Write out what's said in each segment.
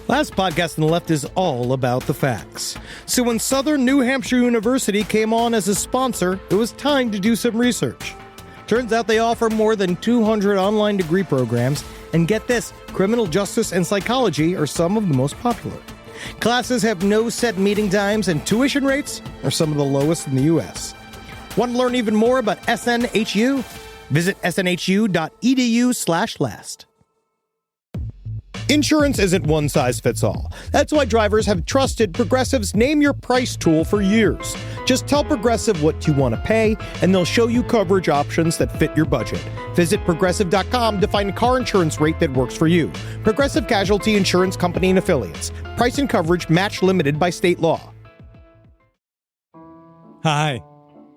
Last podcast on the left is all about the facts. So when Southern New Hampshire University came on as a sponsor, it was time to do some research. Turns out they offer more than 200 online degree programs, and get this, criminal justice and psychology are some of the most popular. Classes have no set meeting times, and tuition rates are some of the lowest in the U.S. Want to learn even more about SNHU? Visit snhu.edu/last. Insurance isn't one size fits all. That's why drivers have trusted Progressive's Name Your Price tool for years. Just tell Progressive what you want to pay, and they'll show you coverage options that fit your budget. Visit Progressive.com to find a car insurance rate that works for you. Progressive Casualty Insurance Company and Affiliates. Price and coverage match limited by state law. Hi.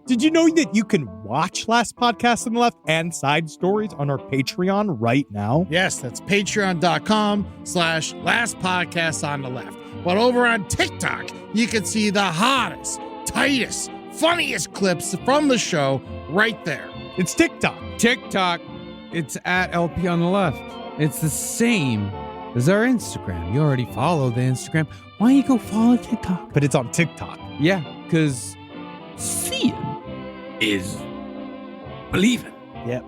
Did you know that you can watch Last Podcast on the Left and side stories on our Patreon right now? Yes, that's patreon.com/Last Podcast on the Left. But over on TikTok, you can see the hottest, tightest, funniest clips from the show right there. It's TikTok. It's at LP on the Left. It's the same as our Instagram. You already follow the Instagram. Why don't you go follow TikTok? But it's on TikTok. Yeah, because seeing is believing. Yep.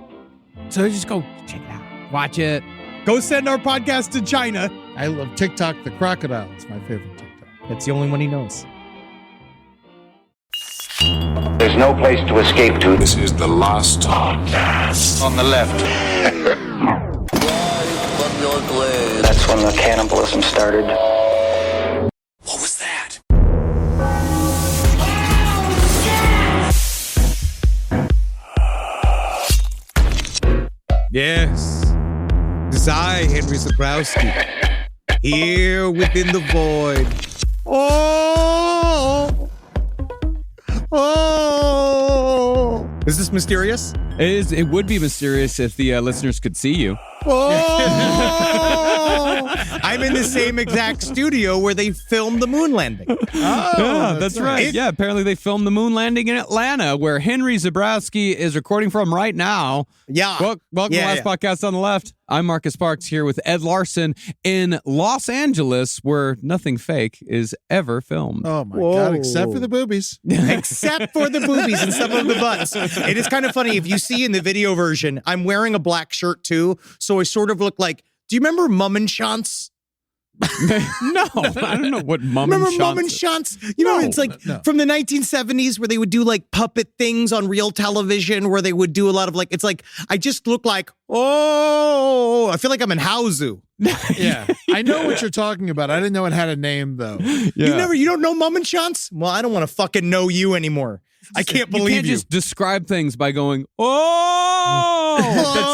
So just go check it out. Watch it. Go send our podcast to China. I love TikTok the crocodile. It's my favorite TikTok. That's the only one he knows. There's no place to escape to. This is the Last Podcast On the Left. That's when the cannibalism started. What was that? Yes. It's I, Henry Zabrowski, here within the void. Oh! Is this mysterious? It would be mysterious if the listeners could see you. Oh! I'm in the same exact studio where they filmed the moon landing. Yeah, that's right. Yeah, apparently they filmed the moon landing in Atlanta, where Henry Zabrowski is recording from right now. Yeah. Welcome to Last Podcast on the Left. I'm Marcus Parks here with Ed Larson in Los Angeles, where nothing fake is ever filmed. Oh, my God, except for the boobies. Except for the boobies and some of the butts. It is kind of funny. If you see in the video version, I'm wearing a black shirt too, so I sort of look like, do you remember Mummenschanz? No, I don't know what Mummenschanz Remember is. Mummenschanz? You know, it's like from the 1970s where they would do like puppet things on real television, where they would do a lot of like, it's like, I just look like, I feel like I'm in Hauzu. Yeah, I know what you're talking about. I didn't know it had a name, though. Yeah. You don't know Mummenschanz? Well, I don't want to fucking know you anymore. I can't believe you. Can't just describe things by going, that's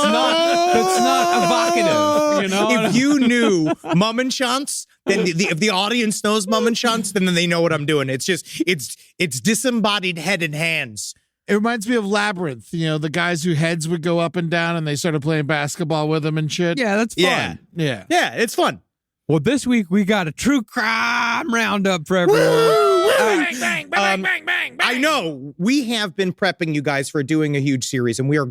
not evocative, you know? If you knew Mummenschanz, then if the audience knows Mummenschanz, then they know what I'm doing. It's just, it's disembodied head and hands. It reminds me of Labyrinth, you know, the guys whose heads would go up and down and they started playing basketball with them and shit. Yeah, that's fun. Yeah. Yeah, it's fun. Well, this week we got a true crime roundup for everyone. Bang, bang, bang, bang, bang, bang. I know we have been prepping you guys for doing a huge series, and we are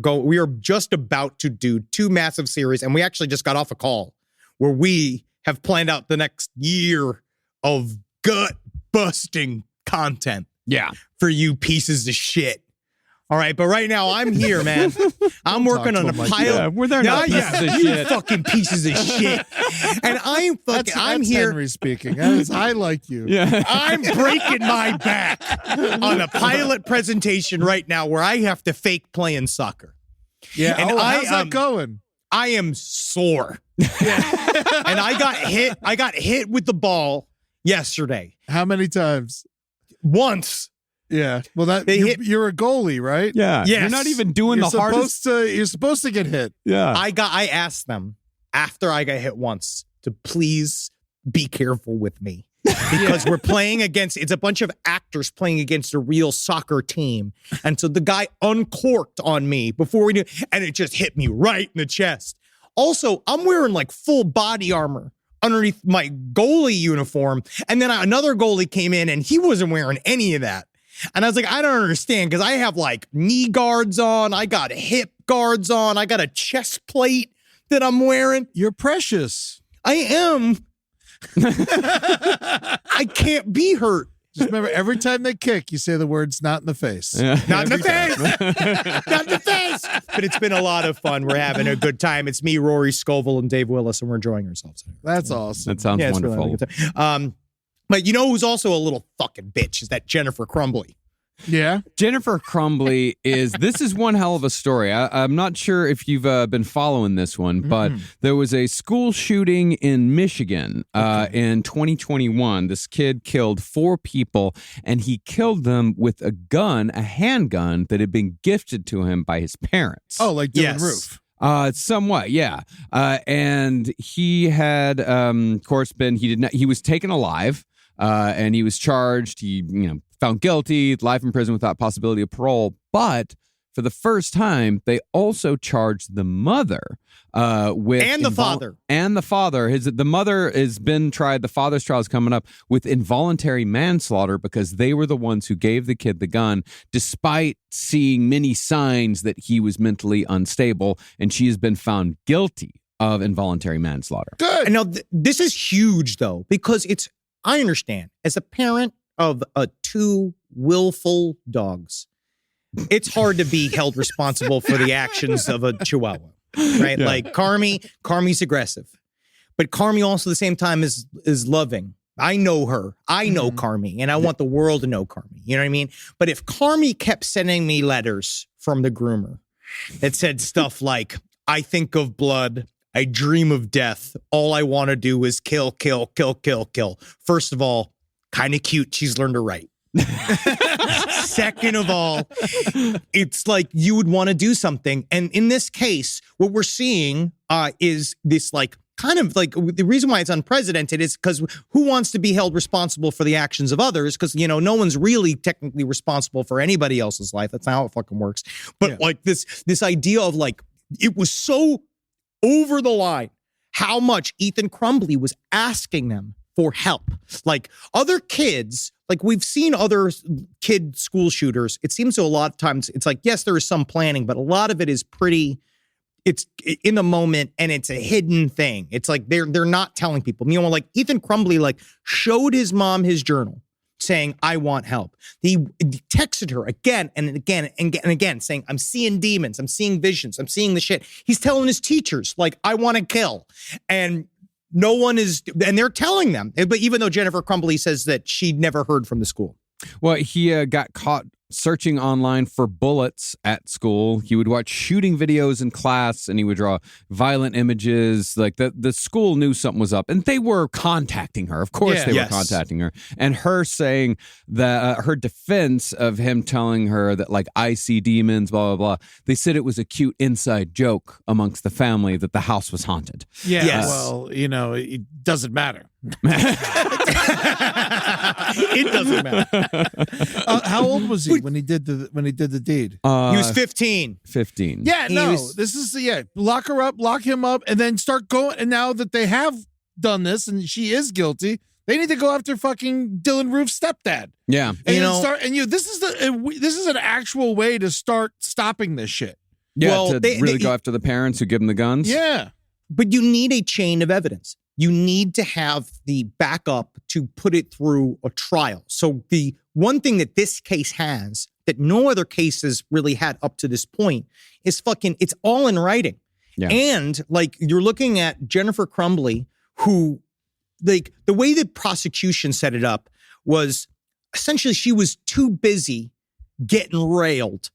just about to do 2 massive series, and we actually just got off a call where we have planned out the next year of gut-busting content. Yeah. For you pieces of shit. All right, but right now I'm here, man. I'm working on a pile. Yeah, we're there not pieces of you shit. fucking pieces of shit. And I'm here. Henry speaking. I like you. Yeah. I'm breaking my back on a pilot presentation right now where I have to fake playing soccer. Yeah. And how's that going? I am sore. And I got hit with the ball yesterday. How many times? Once. Yeah. Well, you're a goalie, right? Yeah. Yes. You're not even doing the hardest. You're supposed to get hit. Yeah. I asked them after I got hit once to please be careful with me. Because we're playing against, it's a bunch of actors playing against a real soccer team. And so the guy uncorked on me before we knew, and it just hit me right in the chest. Also, I'm wearing like full body armor underneath my goalie uniform. And then another goalie came in and he wasn't wearing any of that. And I was like, I don't understand, because I have like knee guards on, I got hip guards on, I got a chest plate that I'm wearing. You're precious. I am. I can't be hurt. Just remember, every time they kick, you say the words "not in the face." Not in the face. Not in the face. But it's been a lot of fun. We're having a good time. It's me, Rory Scovel, and Dave Willis, and we're enjoying ourselves. That's awesome. That sounds it's really wonderful. having a good time. But you know who's also a little fucking bitch is that Jennifer Crumbley. Yeah. Jennifer Crumbley this is one hell of a story. I'm not sure if you've been following this one, but there was a school shooting in Michigan in 2021. This kid killed 4 people, and he killed them with a gun, a handgun that had been gifted to him by his parents. Oh, like Dylan Yes. Roof. Somewhat, yeah. And he had, of course, he was taken alive, and he was charged. He, found guilty, life in prison without possibility of parole. But for the first time, they also charged the mother with And the father. And the father. The mother has been tried. The father's trial is coming up with involuntary manslaughter because they were the ones who gave the kid the gun, despite seeing many signs that he was mentally unstable. And she has been found guilty of involuntary manslaughter. Good. And now this is huge though, because I understand as a parent of 2 willful dogs, it's hard to be held responsible for the actions of a Chihuahua, right? Yeah. Like Carmi's aggressive, but Carmi also at the same time is loving. I know her. I know Carmi, and I want the world to know Carmi. You know what I mean? But if Carmi kept sending me letters from the groomer that said stuff like, I think of blood, I dream of death, all I want to do is kill, kill, kill, kill, kill. First of all, kind of cute. She's learned to write. Second of all, it's like you would want to do something. And in this case, what we're seeing is this like kind of like the reason why it's unprecedented is because who wants to be held responsible for the actions of others? Because, no one's really technically responsible for anybody else's life. That's not how it fucking works. But like this idea of like, it was so over the line how much Ethan Crumbley was asking them for help. Like other kids, like we've seen other kid school shooters. It seems to a lot of times it's like, yes, there is some planning, but a lot of it is it's in the moment and it's a hidden thing. It's like they're not telling people. Like Ethan Crumbley like showed his mom his journal saying, I want help. He texted her again and again and again saying, I'm seeing demons, I'm seeing visions, I'm seeing the shit. He's telling his teachers, like, I want to kill. And no one is, and they're telling them. But even though Jennifer Crumbley says that she never heard from the school. Well, he got caught searching online for bullets at school. He would watch shooting videos in class, and he would draw violent images. Like the school knew something was up, and they were contacting her. Of course, they were contacting her, and her saying that her defense of him telling her that like I see demons, blah blah blah. They said it was a cute inside joke amongst the family that the house was haunted. Yeah. Yes. Well, it doesn't matter. It doesn't matter. How old was he when he did the deed? He was 15. 15. Yeah, He no. was- This is lock her up, lock him up, and then start going. And now that they have done this and she is guilty, they need to go after fucking Dylan Roof's stepdad. Yeah. And this is an actual way to start stopping this shit. Yeah, Well, to they- really they- go after the parents who give them the guns. Yeah. But you need a chain of evidence. You need to have the backup to put it through a trial. So the one thing that this case has that no other cases really had up to this point is it's all in writing. Yeah. And like you're looking at Jennifer Crumbley, who like the way the prosecution set it up was essentially she was too busy getting railed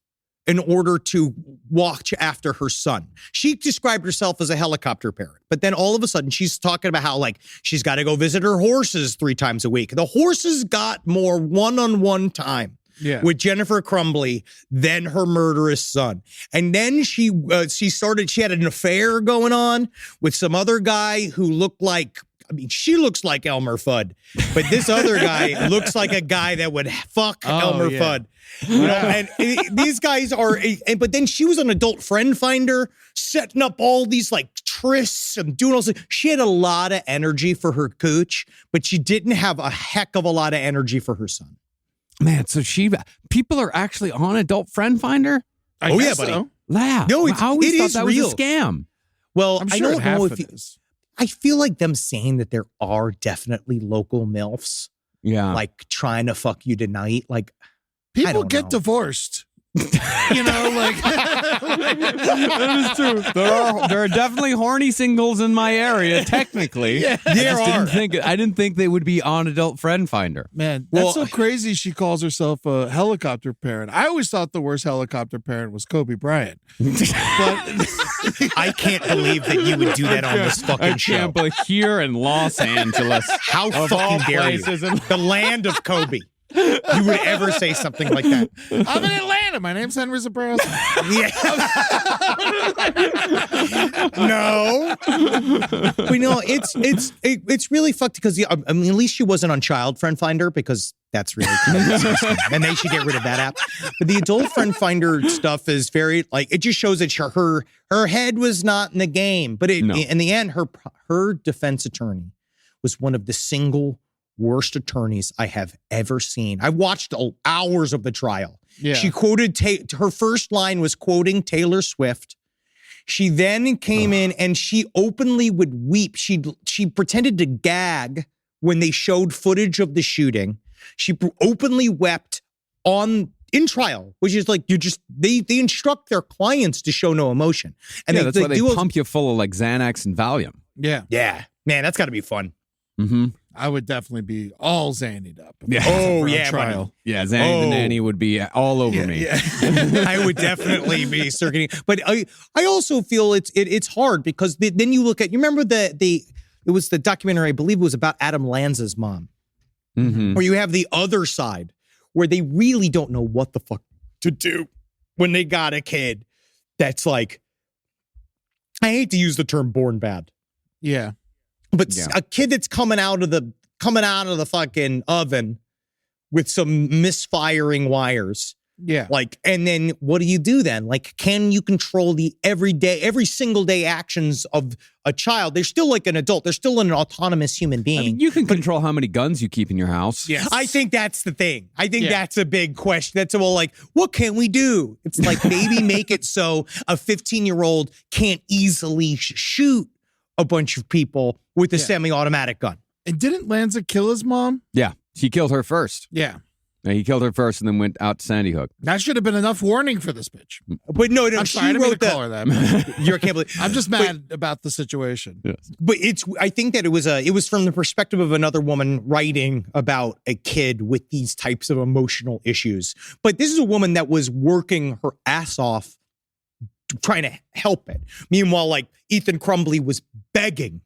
in order to watch after her son. She described herself as a helicopter parent, but then all of a sudden she's talking about how like she's got to go visit her horses 3 times a week. The horses got more one-on-one time with Jennifer Crumbley than her murderous son. And then she had an affair going on with some other guy who looked like, she looks like Elmer Fudd, but this other guy looks like a guy that would fuck Elmer Fudd. And these guys are, but then she was an adult friend finder, setting up all these like trysts and doing all this. She had a lot of energy for her cooch, but she didn't have a heck of a lot of energy for her son. Man, so people are actually on Adult Friend Finder? I guess buddy. so. Yeah. No, I always it thought is that real. was a scam. Well, I'm I sure don't half know of if it is. I feel like them saying that there are definitely local MILFs, like trying to fuck you tonight. Like, people get divorced. You know, like that is true. There are definitely horny singles in my area. Technically, I didn't think they would be on Adult Friend Finder. Man, that's so crazy. She calls herself a helicopter parent. I always thought the worst helicopter parent was Kobe Bryant. But I can't believe that you would do that on this fucking show. I can't believe here in Los Angeles. How fucking dare you? The land of Kobe. You would ever say something like that? I'm in Atlanta. My name's Henry Zabrowski. No. But it's really fucked because I mean, at least she wasn't on Child Friend Finder because that's really cool. And they should get rid of that app. But the Adult Friend Finder stuff is very it just shows that her head was not in the game. But in the end, her defense attorney was one of the single worst attorneys I have ever seen. I watched hours of the trial. Yeah. She quoted, her first line was quoting Taylor Swift. She then came in and she openly would weep. She pretended to gag when they showed footage of the shooting. She openly wept in trial, which is like, they instruct their clients to show no emotion. And that's why they pump you full of like Xanax and Valium. Yeah. Yeah. Man, that's got to be fun. Mm-hmm. I would definitely be all Xannied up. Yeah. Oh, yeah. Trial. Yeah, Zanny the Nanny would be all over me. Yeah. I would definitely be circuiting. But I also feel it's hard because then you look at, you remember it was the documentary, I believe it was about Adam Lanza's mom, where you have the other side where they really don't know what the fuck to do when they got a kid that's like, I hate to use the term born bad. Yeah. But a kid that's coming out of the fucking oven with some misfiring wires. Yeah. Like, and then what do you do then? Like, can you control the every single day actions of a child? They're still like an adult. They're still an autonomous human being. I mean, you can control how many guns you keep in your house. Yes. I think that's the thing. I think that's a big question. That's all like, what can we do? It's like, maybe make it so a 15-year-old can't easily shoot a bunch of people with a semi-automatic gun. And didn't Lanza kill his mom? Yeah, he killed her first. Yeah. He killed her first and then went out to Sandy Hook. That should have been enough warning for this bitch. But no, I'm sorry, I didn't mean to call her that. You can't believe. I'm just mad about the situation. Yes. But I think that it was from the perspective of another woman writing about a kid with these types of emotional issues. But this is a woman that was working her ass off trying to help it. Meanwhile, like Ethan Crumbley was begging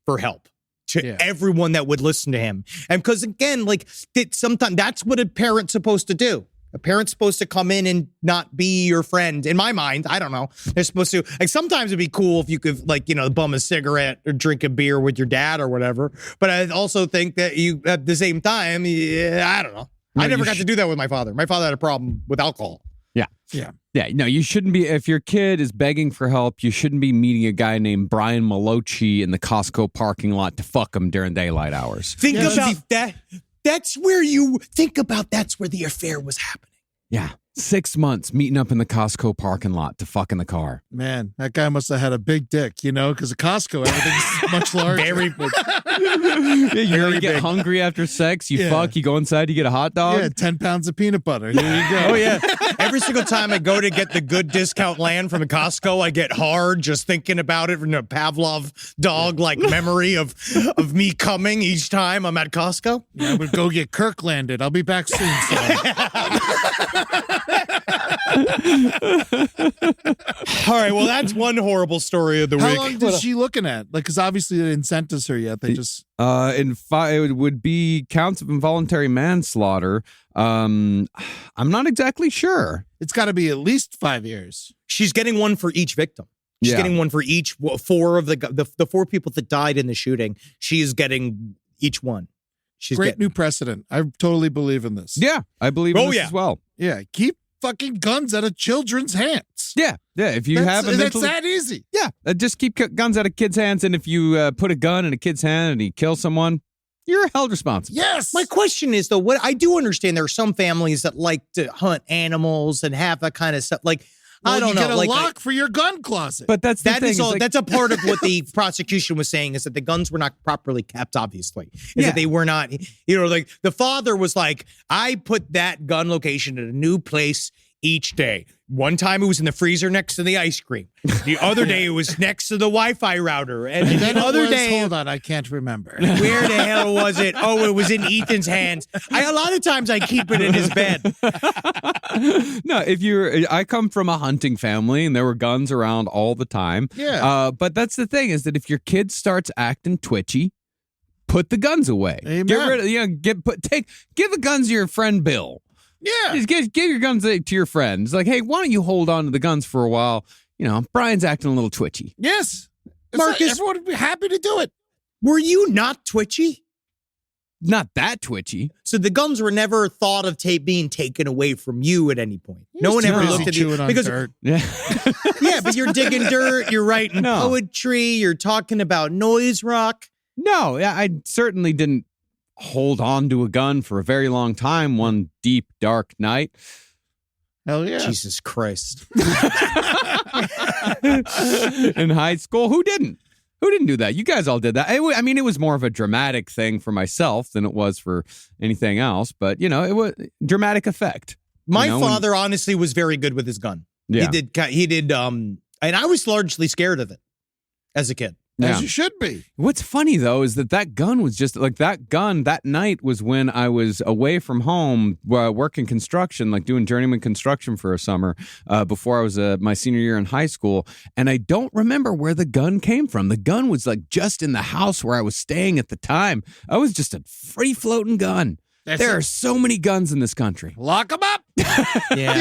for help to everyone that would listen to him. And because again, like sometimes that's what a parent's supposed to do. A parent's supposed to come in and not be your friend. In my mind, I don't know. They're supposed to, like, sometimes it'd be cool if you could, like, bum a cigarette or drink a beer with your dad or whatever. But I also think that you, at the same time, I don't know. I never got to do that with my father. My father had a problem with alcohol. Yeah. Yeah. Yeah. No, you shouldn't be. If your kid is begging for help, you shouldn't be meeting a guy named Brian Malochi in the Costco parking lot to fuck him during daylight hours. Think about that. That's where that's where the affair was happening. Yeah. 6 months meeting up in the Costco parking lot to fuck in the car. Man, that guy must have had a big dick, because at Costco, everything's much larger. Very big. You get hungry after sex, you fuck, you go inside, you get a hot dog. Yeah, 10 pounds of peanut butter. Here you go. Oh, yeah. Every single time I go to get the good discount land from Costco, I get hard just thinking about it from a Pavlov dog-like memory of me coming each time I'm at Costco. Yeah, I would go get Kirklanded. I'll be back soon, son. All right, well, that's one horrible story of the week. How long is she looking at? Like, because obviously they didn't sentence her yet. They just it would be counts of involuntary manslaughter. I'm not exactly sure. It's got to be at least 5 years. She's getting one for each victim. She's getting one for each four of the four people that died in the shooting. She is getting each one. She's Great new precedent. I totally believe in this. Yeah, I believe in this as well. Yeah, keep fucking guns out of children's hands. Yeah. If you have a that's that easy. Yeah, just keep guns out of kids' hands, and if you put a gun in a kid's hand and he kills someone, you're held responsible. Yes. My question is, though, what I do understand there are some families that like to hunt animals and have that kind of stuff. Like, I don't you know. get a like, lock for your gun closet. But that's the that thing. is is all. like- That's a part of what the prosecution was saying is that the guns were not properly kept. Obviously, is Yeah. that they were not. Like the father was like, I put that gun location in a new place each day. One time it was in the freezer next to the ice cream. The other day it was next to the Wi-Fi router, and then the other it was, day, hold on, I can't remember. where the hell was it? Oh, it was in Ethan's hands. A lot of times I keep it in his bed. No, I come from a hunting family and there were guns around all the time. Yeah. But that's the thing is that if your kid starts acting twitchy, put the guns away. Amen. Get rid of, give the guns to your friend Bill. Yeah. Just give your guns to your friends. Like, hey, why don't you hold on to the guns for a while? Brian's acting a little twitchy. Yes. Marcus- Everyone would be happy to do it. Were you not twitchy? Not that twitchy. So the guns were never thought of being taken away from you at any point. No one ever Busy looked at you chewing on because dirt. Yeah. yeah, but you're digging dirt, you're writing No. poetry, you're talking about noise rock. No, I certainly didn't hold on to a gun for a very long time one deep, dark night. Hell yeah. Jesus Christ. In high school. Who didn't? Who didn't do that? You guys all did that. It was more of a dramatic thing for myself than it was for anything else. But, it was dramatic effect. My father honestly was very good with his gun. Yeah. He did, and I was largely scared of it as a kid. As you should be. What's funny, though, is that gun was just like that gun that night was when I was away from home working construction, like doing journeyman construction for a summer before I was my senior year in high school. And I don't remember where the gun came from. The gun was like just in the house where I was staying at the time. I was just a free floating gun. There are so many guns in this country. Lock them up. Yeah.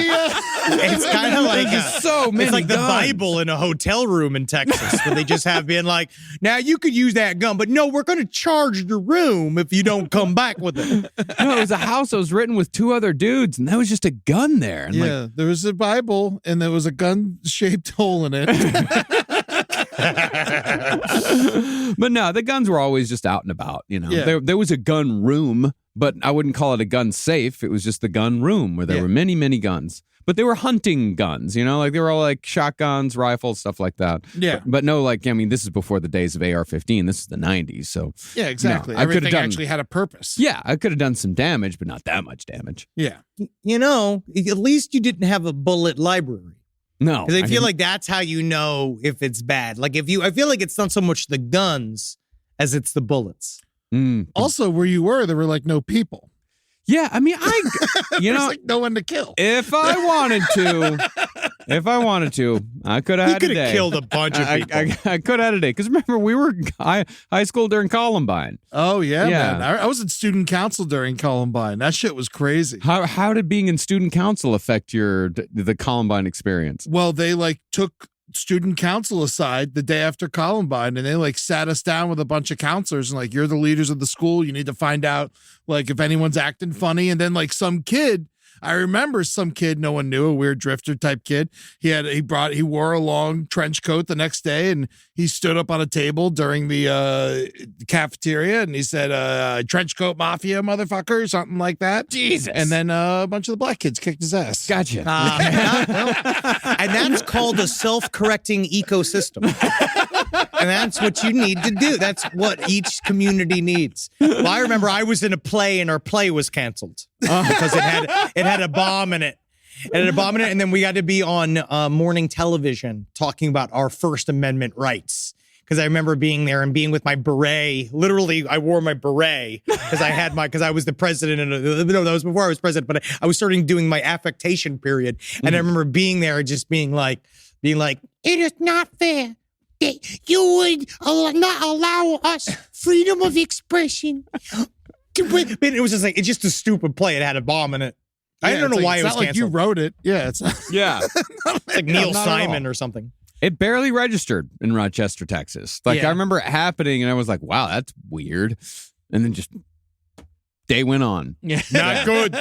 It's kind of like so many it's like guns. the Bible in a hotel room in Texas where they just have been like, now you could use that gun, but no, we're going to charge the room if you don't come back with it. No, it was a house that was written with two other dudes, and that was just a gun there. And Yeah, there was a Bible, and there was a gun-shaped hole in it. But no, the guns were always just out and about. Yeah. There was a gun room, but I wouldn't call it a gun safe. It was just the gun room where there were many, many guns. But they were hunting guns, like they were all like shotguns, rifles, stuff like that. Yeah. But no, this is before the days of AR-15. This is the 90s. So Yeah, exactly. I could've Everything done- actually had a purpose. yeah, I could have done some damage, but not that much damage. Yeah. At least you didn't have a bullet library. No. Because I feel didn't- like that's how you know if it's bad. Like I feel like it's not so much the guns as it's the bullets. Also, where you were, there were like no people. Yeah, I There's like no one to kill. if I wanted to, I could have He had could a day. have killed a bunch of people. I could have had a day. Because remember, we were high school during Columbine. Oh, yeah, Yeah. man. I was in student council during Columbine. That shit was crazy. How did being in student council affect the Columbine experience? Well, they like took student council aside the day after Columbine, and they like sat us down with a bunch of counselors and like, you're the leaders of the school. You need to find out like if anyone's acting funny. And then like some kid, I remember some kid no one knew, a weird drifter type kid. He wore a long trench coat the next day, and he stood up on a table during the cafeteria, and he said, "Trench coat mafia, motherfucker," something like that. Jesus. And then a bunch of the black kids kicked his ass. Gotcha. And that's called a self-correcting ecosystem. And that's what you need to do. That's what each community needs. Well, I remember I was in a play and our play was canceled because it had a bomb in it. It had a bomb in it, and then we got to be on morning television talking about our First Amendment rights. Because I remember being there and being with my beret. Literally, I wore my beret because I was the president. And no, that was before I was president. But I was starting doing my affectation period, and I remember being there, and just being like, it is not fair that you would not allow us freedom of expression. But it was just like, it's just a stupid play. It had a bomb in it. I don't know why it was It's not like you canceled. wrote it. Yeah, it's Yeah. It's like Neil not at all. Simon or something. It barely registered in Rochester, Texas. Like, Yeah. I remember it happening, and I was like, wow, that's weird. And then just day went on. Not good.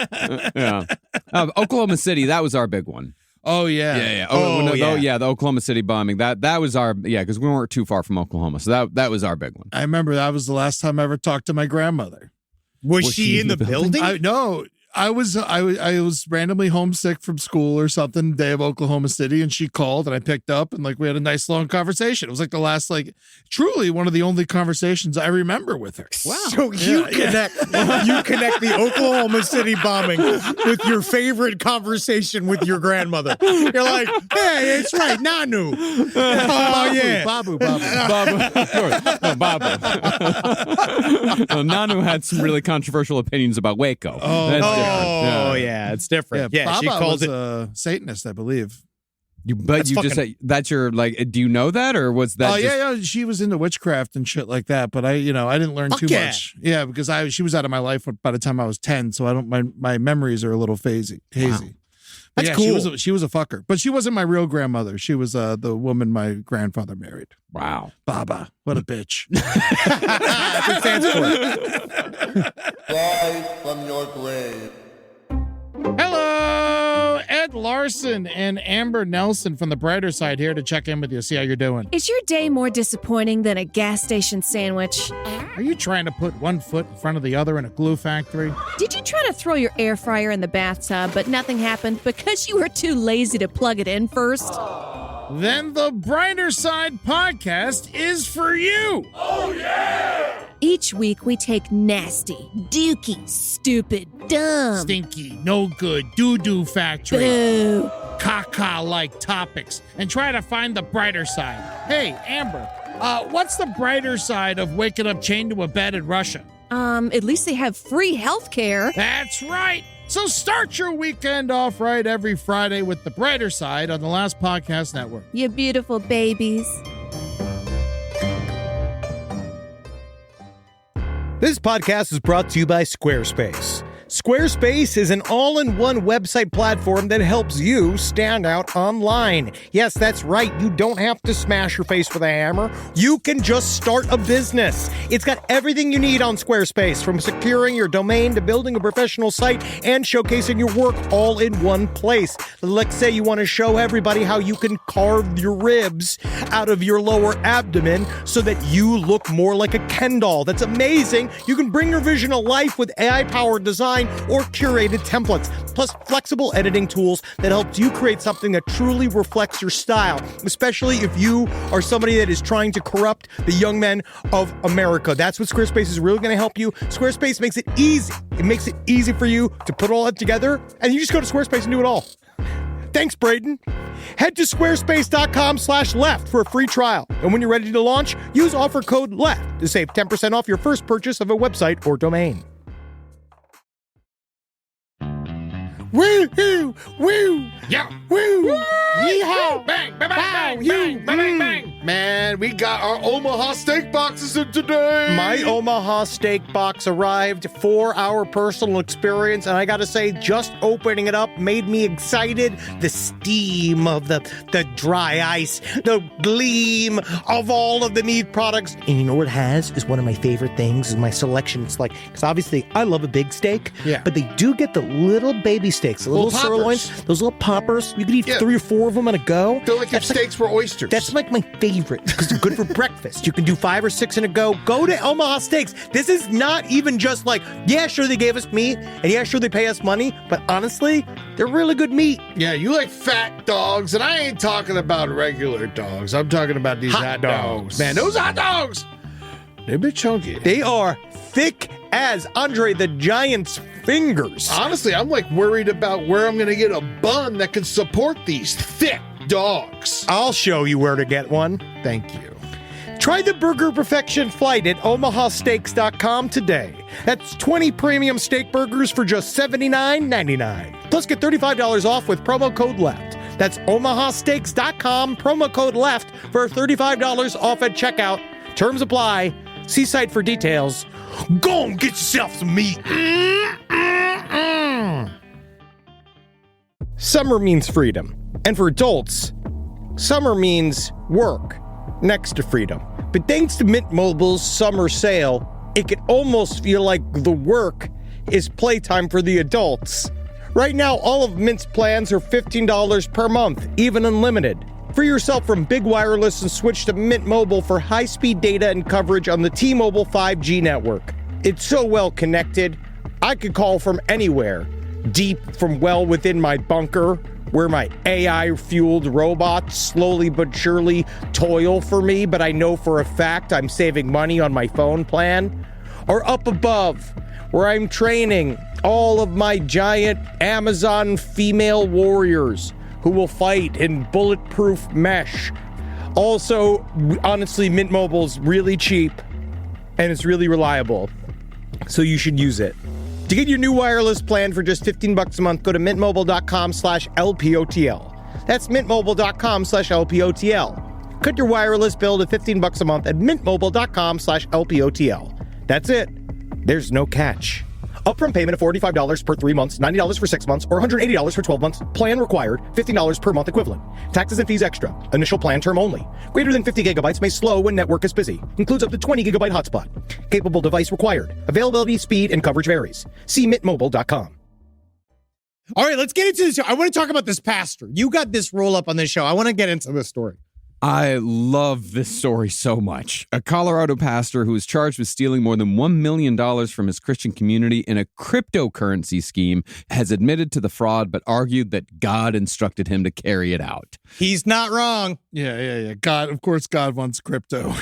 Yeah. Oklahoma City, that was our big one. Oh yeah. Yeah. yeah. The Oklahoma City bombing. That was our, because we weren't too far from Oklahoma. So that was our big one. I remember that was the last time I ever talked to my grandmother. Was she in the building? No, I was randomly homesick from school or something day of Oklahoma City, and she called and I picked up and like we had a nice long conversation. It was like the last truly one of the only conversations I remember with her. Wow. So you connect the Oklahoma City bombing with your favorite conversation with your grandmother. You're like, hey, it's right, Nanu. Oh yeah, Babu. Babu. No, Babu. No, Nanu had some really controversial opinions about Waco. Yeah, it's different. Yeah, Baba she calls was it a Satanist, I believe. That's your do you know that, or was that? Yeah, she was into witchcraft and shit like that, but I didn't learn too much. Yeah, because she was out of my life by the time I was 10, so my memories are a little hazy. Wow. But That's cool. She was a fucker, but she wasn't my real grandmother. She was the woman my grandfather married. Wow, Baba, what a bitch. That's what it stands for. Rise from your grave. Hello, Ed Larson and Amber Nelson from the brighter side here to check in with you, see how you're doing. Is your day more disappointing than a gas station sandwich? Are you trying to put one foot in front of the other in a glue factory? Did you try to throw your air fryer in the bathtub, but nothing happened because you were too lazy to plug it in first? Then the Brighter Side podcast is for you. Oh yeah! Each week we take nasty, dookie, stupid, dumb, Stinky, no good, doo-doo factory, boo, caca-like topics and try to find the brighter side. Hey, Amber, what's the brighter side of waking up chained to a bed in Russia? At least they have free health care. That's right. So start your weekend off right every Friday with the brighter side on the Last Podcast Network. You beautiful babies. This podcast is brought to you by Squarespace. Squarespace is an all-in-one website platform that helps you stand out online. Yes, that's right. You don't have to smash your face with a hammer. You can just start a business. It's got everything you need on Squarespace, from securing your domain to building a professional site and showcasing your work all in one place. Let's say you want to show everybody how you can carve your ribs out of your lower abdomen so that you look more like a Ken doll. That's amazing. You can bring your vision to life with AI-powered design or curated templates, plus flexible editing tools that helps you create something that truly reflects your style, especially if you are somebody that is trying to corrupt the young men of America. That's what Squarespace is really going to help you. Squarespace makes it easy. It makes it easy for you to put all that together, and you just go to Squarespace and do it all. Thanks, Braden. Head to squarespace.com/left for a free trial. And when you're ready to launch, use offer code LEFT to save 10% off your first purchase of a website or domain. Woo-hoo! Woo! Yeah. Woo! Yeehaw! Bang! Bang! Bang! Bang! Bang! Bang! Man, we got our Omaha steak boxes in today. My Omaha steak box arrived, 4-hour personal experience, and I gotta say, just opening it up made me excited. The steam of the dry ice, the gleam of all of the meat products. And you know what it has is one of my favorite things is my selection. It's like, because obviously I love a big steak, but they do get the little baby steaks, the little sirloins, those little poppers. You could eat 3 or 4 of them on a go. They're like if steaks were oysters. That's like my favorite because they're good for breakfast. You can do 5 or 6 in a go. Go to Omaha Steaks. This is not even just like, yeah, sure, they gave us meat, and yeah, sure, they pay us money, but honestly, they're really good meat. Yeah, you like fat dogs, and I ain't talking about regular dogs. I'm talking about these hot dogs. Man, those hot dogs, they've been chunky. They are thick as Andre the Giant's fingers. Honestly, I'm like worried about where I'm going to get a bun that can support these thick dogs. I'll show you where to get one. Thank you. Try the Burger Perfection flight at omahasteaks.com today. That's 20 premium steak burgers for just $79.99. Plus get $35 off with promo code LEFT. That's omahasteaks.com, promo code LEFT for $35 off at checkout. Terms apply. See site for details. Go and get yourself some meat. Summer means freedom. And for adults, summer means work next to freedom. But thanks to Mint Mobile's summer sale, it can almost feel like the work is playtime for the adults. Right now, all of Mint's plans are $15 per month, even unlimited. Free yourself from big wireless and switch to Mint Mobile for high-speed data and coverage on the T-Mobile 5G network. It's so well connected, I could call from anywhere. deep from well within my bunker, where my AI-fueled robots slowly but surely toil for me, but I know for a fact I'm saving money on my phone plan? Or up above, where I'm training all of my giant Amazon female warriors who will fight in bulletproof mesh? Also, honestly, Mint Mobile's really cheap and it's really reliable, so you should use it. To get your new wireless plan for just $15 a month, go to mintmobile.com/LPOTL. That's mintmobile.com/LPOTL. Cut your wireless bill to $15 a month at mintmobile.com/LPOTL. That's it. There's no catch. Upfront payment of $45 per 3 months, $90 for 6 months, or $180 for 12 months. Plan required, $15 per month equivalent. Taxes and fees extra. Initial plan term only. Greater than 50 gigabytes may slow when network is busy. Includes up to 20 gigabyte hotspot. Capable device required. Availability, speed, and coverage varies. See mintmobile.com. All right, let's get into this. I want to talk about this pastor. You got this roll up on this show. I want to get into this story. I love this story so much. A Colorado pastor who was charged with stealing more than $1 million from his Christian community in a cryptocurrency scheme has admitted to the fraud, but argued that God instructed him to carry it out. He's not wrong. Yeah. God, of course, God wants crypto.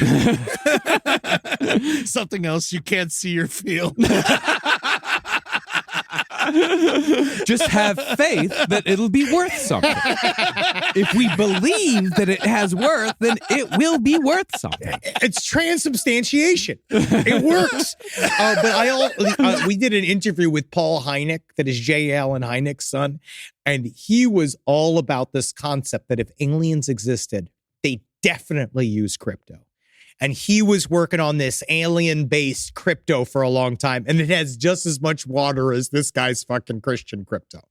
Something else you can't see or feel. Just have faith that it'll be worth something. If we believe that it has worth, then it will be worth something. It's transubstantiation. It works. We did an interview with Paul Hynek, that is J. Allen Hynek's son, and he was all about this concept that if aliens existed, they definitely use crypto. And he was working on this alien-based crypto for a long time, and it has just as much water as this guy's fucking Christian crypto.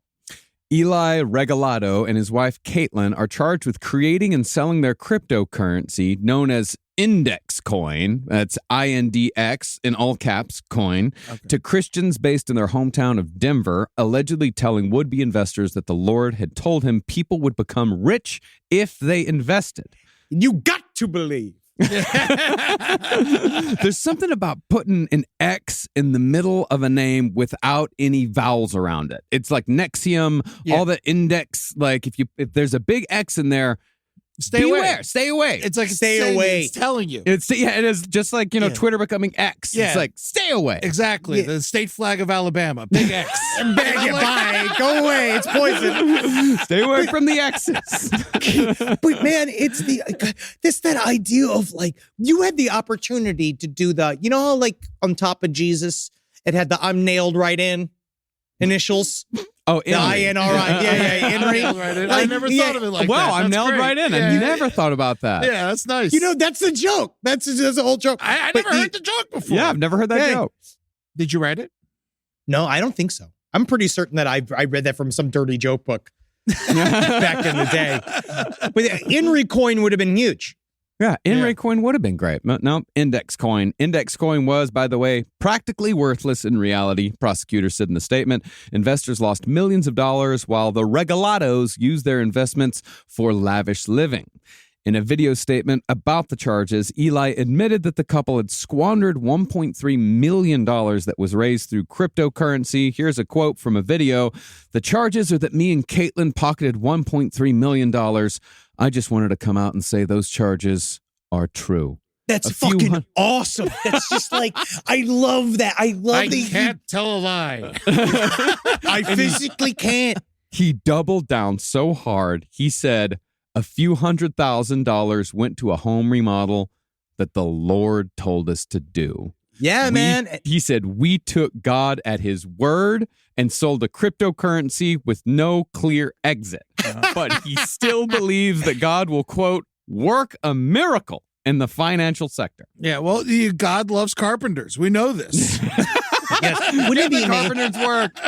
Eli Regalado and his wife Caitlin are charged with creating and selling their cryptocurrency known as Index Coin, that's INDX in all caps coin, to Christians based in their hometown of Denver, allegedly telling would-be investors that the Lord had told him people would become rich if they invested. You got to believe. There's something about putting an X in the middle of a name without any vowels around it. It's like Nexium, all the index. Like if there's a big X in there, beware, stay away. It's like stay away. It's telling you. It is just like, Twitter becoming X. Yeah. It's like, stay away. Exactly. The state flag of Alabama. Big X. Bye. Go away. It's poison. Stay away from the X's. But man, it's that idea of like, you had the opportunity to do how like on top of Jesus, it had the I'm nailed right in initials. Oh, the INRI. Yeah, Henry. I never thought of it like that. Wow, I'm nailed great. right in. I never thought about that. Yeah, that's nice. That's the joke. That's a whole joke. I never heard the joke before. Yeah, I've never heard that joke. Did you write it? No, I don't think so. I'm pretty certain that I read that from some dirty joke book back in the day. But Henry coin would have been huge. Yeah, Inray coin would have been great. No, Index coin. Index coin was, by the way, practically worthless in reality, prosecutors said in the statement. Investors lost millions of dollars while the Regalados used their investments for lavish living. In a video statement about the charges, Eli admitted that the couple had squandered $1.3 million that was raised through cryptocurrency. Here's a quote from a video. "The charges are that me and Caitlin pocketed $1.3 million. I just wanted to come out and say those charges are true." That's fucking awesome. That's just like, I love that. I can't tell a lie. I physically can't. He doubled down so hard, he said, a few $100,000 went to a home remodel that the Lord told us to do. Yeah, man. He said, we took God at his word and sold a cryptocurrency with no clear exit. But he still believes that God will, quote, work a miracle in the financial sector. Yeah, well, God loves carpenters. We know this. Yes. Wouldn't it be carpenters work?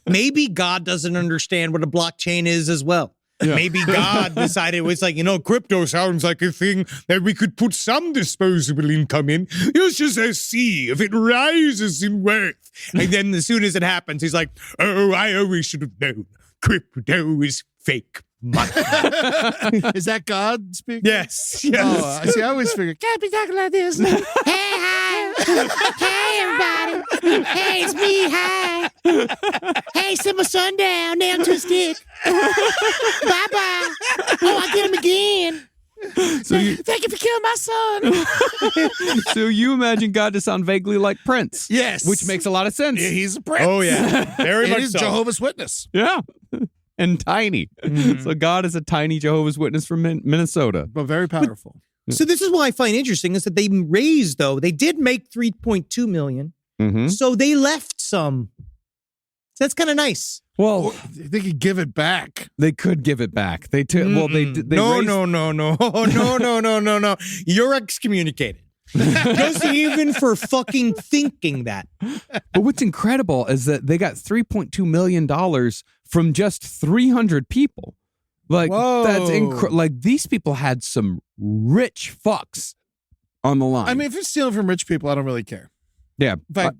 Maybe God doesn't understand what a blockchain is as well. Yeah. Maybe God decided it was like, crypto sounds like a thing that we could put some disposable income in. Let's just see if it rises in worth. And then as soon as it happens, he's like, oh, I always should have known. Crypto is fake money. Is that God speaking? Yes. Oh, I see. I always figured, can't be talking like this. Hey, hi. Hey, everybody. Hey, it's me. Hi. Hey, sit my son down to a stick. Bye-bye. Oh, I'll get him again. So you, Thank you for killing my son. so you imagine God to sound vaguely like Prince. Yes. Which makes a lot of sense. Yeah, he's a prince. Oh, yeah. Very It much is so. Jehovah's Witness. Yeah. And tiny. So God is a tiny Jehovah's Witness from Minnesota. But very powerful. So this is what I find interesting is that they raised, though, they did make $3.2 million. Mm-hmm. So they left some. So that's kind of nice. Well, Or they could give it back. they could give it back. They took. Well, they raised- No. You're excommunicated. Just even for fucking thinking that. But what's incredible is that they got $3.2 million from just 300 people. Like that's like these people had some rich fucks on the line. I mean, if it's stealing from rich people, I don't really care. yeah,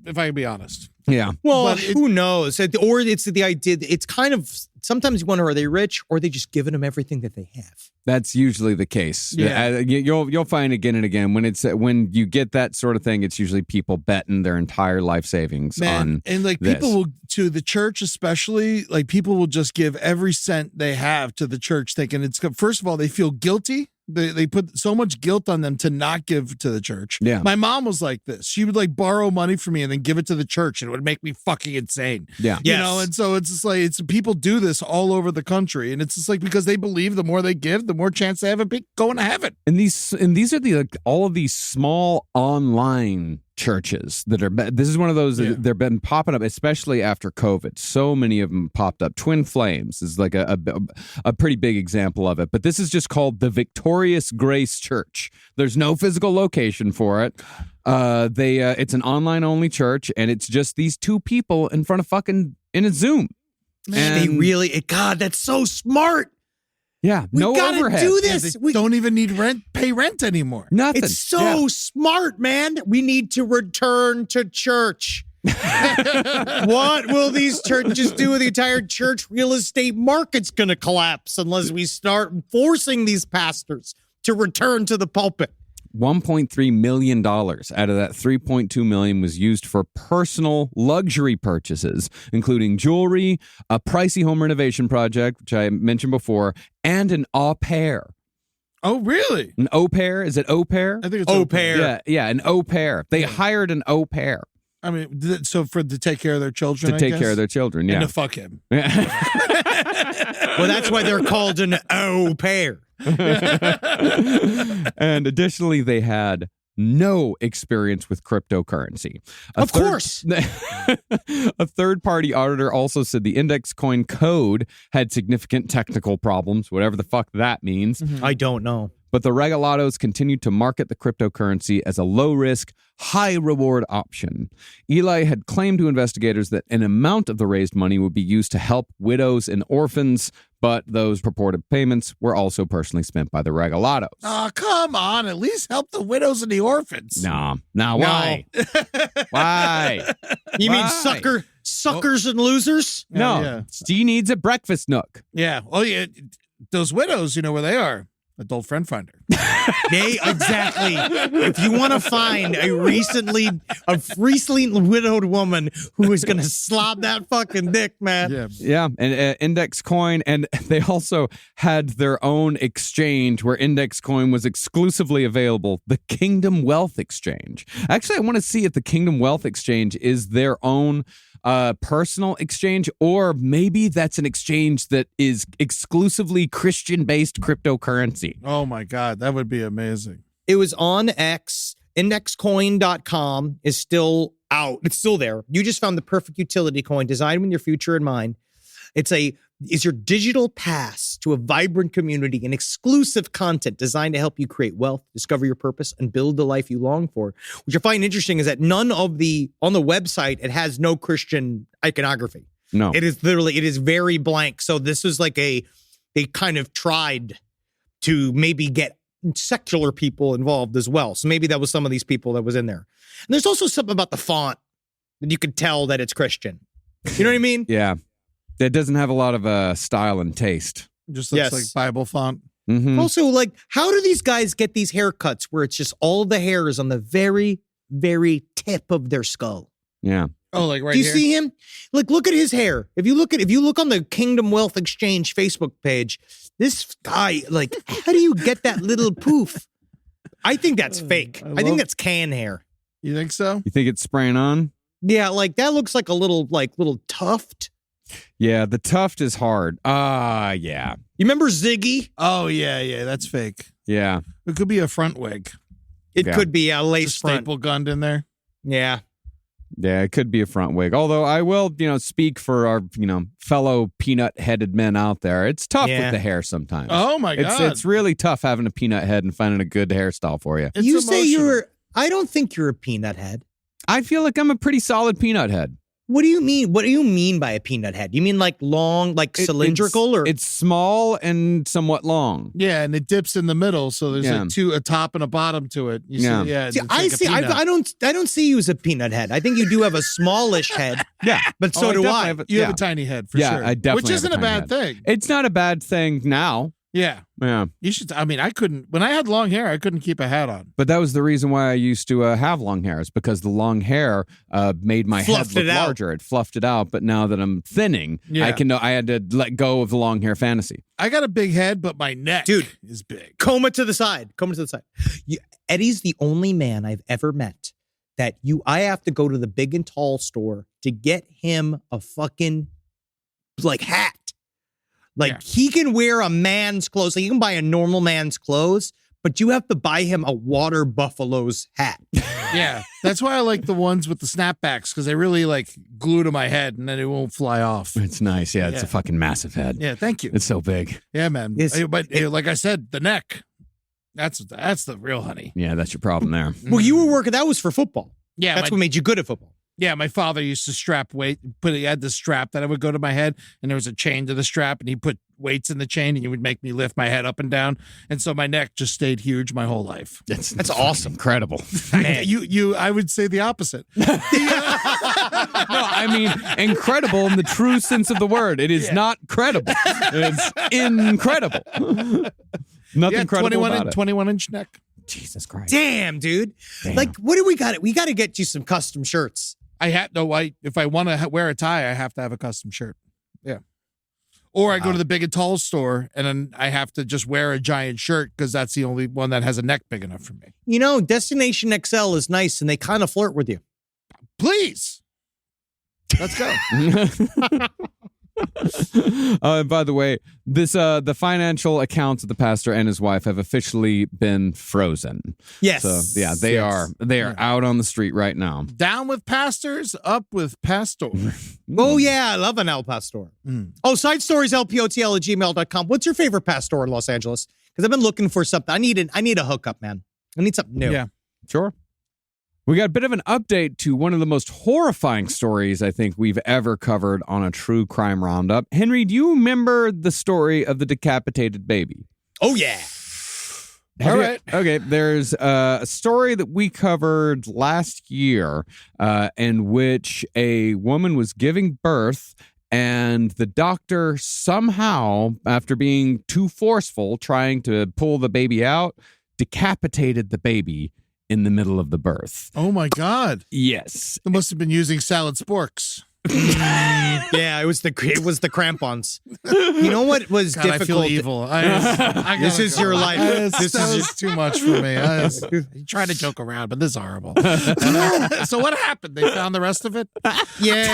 If I can be honest. yeah. Well, But who knows? Or it's the idea. It's kind of sometimes you wonder, are they rich or are they just giving them everything that they have? That's usually the case. Yeah. You'll find again and again when you get that sort of thing, it's usually people betting their entire life savings on. And like this. people will, to the church especially, like people will just give every cent they have to the church thinking it's good. First of all, they feel guilty. They put so much guilt on them to not give to the church. Yeah. My mom was like this. She would like borrow money from me and then give it to the church, and it would make me fucking insane. Yeah. You Yes. know, and so it's just like people do this all over the country, and it's just like because they believe the more they give, the more chance they have of going to heaven. And these are the like all of these small online churches that are. This is one of those that they've been popping up, especially after COVID. So many of them popped up. Twin Flames is like a pretty big example of it. But this is just called the Victorious Grace Church. There's no physical location for it. It's an online only church, and it's just these two people in front of fucking in a Zoom. Man, they really, God, that's so smart. Yeah, We no gotta overhead. do Yeah, this. they don't even need pay rent anymore. Nothing. It's so smart, man. We need to return to church. What will these churches do? The entire church real estate market's going to collapse unless we start forcing these pastors to return to the pulpit. $1.3 million out of that $3.2 million was used for personal luxury purchases, including jewelry, a pricey home renovation project, which I mentioned before, and an au pair. Oh, really? An au pair? Is it au pair? I think it's Au pair. Yeah, an au pair. They hired an au pair I mean, so to take care of their children, to take care of their children. and Yeah. to fuck him. Well, that's why they're called an au pair. And additionally, they had no experience with cryptocurrency. Of course. A third-party auditor also said the index coin code had significant technical problems, whatever the fuck that means. I don't know. But the Regalatos continued to market the cryptocurrency as a low-risk, high-reward option. Eli had claimed to investigators that an amount of the raised money would be used to help widows and orphans, but those purported payments were also personally spent by the Regalatos. Oh, come on. At least help the widows and the orphans. Nah, why? Why? You mean Why? suckers and losers? No, Yeah. she needs a breakfast nook. Yeah. Oh, yeah. Those widows, you know where they are. Adult friend finder. Exactly. If you want to find a recently widowed woman who is going to slob that fucking dick, man. Yeah. Yeah, and Index Coin, and they also had their own exchange where Index Coin was exclusively available, the Kingdom Wealth Exchange. Actually, I want to see if the Kingdom Wealth Exchange is their own personal exchange, or maybe that's an exchange that is exclusively Christian-based cryptocurrency. Oh, my God. That would be amazing. It was on X. Indexcoin.com is still out. It's still there. You just found the perfect utility coin designed with your future in mind. It's your digital pass to a vibrant community and exclusive content designed to help you create wealth, discover your purpose, and build the life you long for. What I find interesting is that on the website, it has no Christian iconography. No. It is very blank. So this was like they kind of tried to maybe get secular people involved as well. So maybe that was some of these people that was in there. And there's also something about the font that you could tell that it's Christian. You know what I mean? Yeah. That doesn't have a lot of style and taste. Just looks Yes. like Bible font. Mhm. Also, like, how do these guys get these haircuts where it's just all the hair is on the very, very tip of their skull? Yeah. Oh, like right Do you here? see him? Like, look at his hair. If you look on the Kingdom Wealth Exchange Facebook page, this guy, like, how do you get that little poof? I think that's fake. I think that's can hair. You think so? You think it's spraying on? Yeah, like that looks like a little tuft. Yeah, the tuft is hard. Yeah. You remember Ziggy? Oh, yeah. That's fake. Yeah. It could be a front wig. It Yeah. could be a lace Just front. staple gunned in there. Yeah. Yeah, it could be a front wig. Although I will, speak for our, fellow peanut-headed men out there. It's tough Yeah. with the hair sometimes. Oh, my God. It's really tough having a peanut head and finding a good hairstyle for you. It's You say emotional. I don't think you're a peanut head. I feel like I'm a pretty solid peanut head. What do you mean? What do you mean by a peanut head? You mean like long, like cylindrical, or It's small and somewhat long. Yeah, and it dips in the middle, so there's Yeah. a top and a bottom to it. You Yeah. see, yeah. See, it's like a peanut. I don't see you as a peanut head. I think you do have a smallish head, Yeah. but so Oh, do definitely I. have a- You yeah. have a tiny head for Yeah, sure. I definitely Which have isn't a a tiny bad head. thing. It's not a bad thing now. Yeah. Yeah. You should. I mean, I couldn't. When I had long hair, I couldn't keep a hat on. But that was the reason why I used to have long hair, is because the long hair made my Fluffed head look it out. larger. It fluffed it out. But now that I'm thinning, Yeah. I had to let go of the long hair fantasy. I got a big head, but my neck, Dude. is big. Coma to the side. Eddie's the only man I've ever met that I have to go to the big and tall store to get him a fucking like hat. Like Yeah. he can wear a man's clothes. Like you can buy a normal man's clothes, but you have to buy him a water buffalo's hat. Yeah, that's why I like the ones with the snapbacks because they really like glue to my head and then it won't fly off. It's nice. Yeah, it's Yeah. a fucking massive head. Yeah, thank you. It's so big. Yeah, man. It's- But like I said, the neck. That's the real honey. Yeah, that's your problem there. Well, you were working. That was for football. Yeah, That's my, what made you good at football. yeah. My father used to strap weight. He had this strap that I would go to my head, and there was a chain to the strap, and he put weights in the chain, and he would make me lift my head up and down, and so my neck just stayed huge my whole life. That's awesome. Incredible. I would say the opposite. No, I mean incredible in the true sense of the word. It is not credible. It's incredible. Nothing credible about it. 21-inch neck. Jesus Christ. Damn, dude. Damn. Like, what do we got? We got to get you some custom shirts. If I want to wear a tie, I have to have a custom shirt. Yeah. Or I go to the big and tall store and then I have to just wear a giant shirt because that's the only one that has a neck big enough for me. You know, Destination XL is nice, and they kind of flirt with you. Please. Let's go. By the way, the financial accounts of the pastor and his wife have officially been frozen. Yes. So yeah, they are out on the street right now. Down with pastors, up with pastor. Oh, yeah. I love an El Pastor. Oh, side stories, lpotl@gmail.com. What's your favorite pastor in Los Angeles? Because I've been looking for something. I need a hookup, man. I need something new. Yeah. Sure. We got a bit of an update to one of the most horrifying stories I think we've ever covered on a true crime roundup. Henry, do you remember the story of the decapitated baby? Oh, yeah. All right. Okay, there's a story that we covered last year in which a woman was giving birth and the doctor somehow, after being too forceful, trying to pull the baby out, decapitated the baby in the middle of the birth. Oh my God. Yes. They must have been using salad sporks. Yeah, it was the crampons. You know what was God, I feel difficult? evil. This is your life. This is too much for me. You try to joke around, but this is horrible. So what happened? They found the rest of it? Yeah.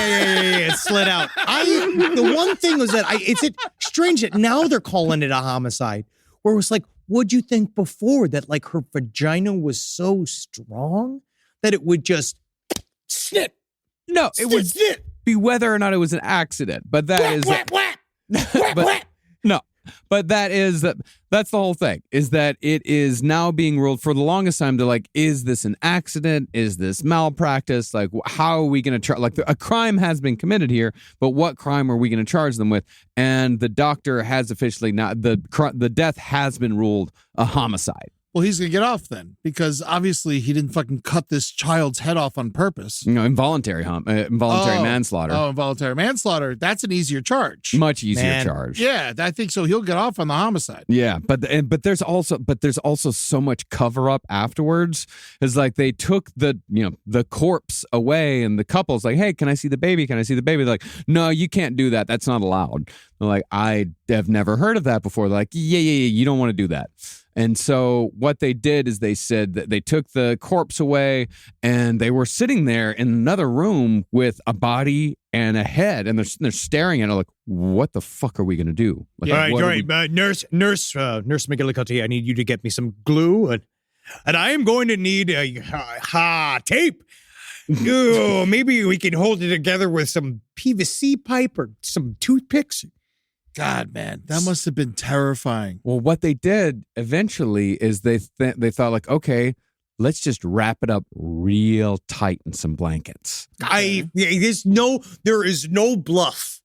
It slid out. The one thing was that it's strange that now they're calling it a homicide. Where it was like, what'd you think before that? Like her vagina was so strong that it would just snip. No, it would be whether or not it was an accident, but that that's the whole thing, is that it is now being ruled for the longest time to like, is this an accident? Is this malpractice? Like, how are we going to charge? Like, a crime has been committed here, but what crime are we going to charge them with? And the doctor has officially not, the death has been ruled a homicide. Well, he's going to get off then because obviously he didn't fucking cut this child's head off on purpose. Involuntary manslaughter. Oh, involuntary manslaughter. That's an easier charge. Much easier charge. Yeah, I think so. He'll get off on the homicide. Yeah, but there's also so much cover up afterwards. It's like they took the corpse away, and the couple's like, "Hey, can I see the baby? Can I see the baby?" They're like, "No, you can't do that. That's not allowed." They're like, "I have never heard of that before." They're like, "Yeah, you don't want to do that." And so what they did is they said that they took the corpse away, and they were sitting there in another room with a body and a head, and they're staring at it like, what the fuck are we going to do? Like, all right. Nurse McGillicuddy, I need you to get me some glue, and I am going to need tape. Oh, maybe we can hold it together with some PVC pipe or some toothpicks. God, man, that must have been terrifying. Well, what they did eventually is they thought like, okay, let's just wrap it up real tight in some blankets. There is no bluff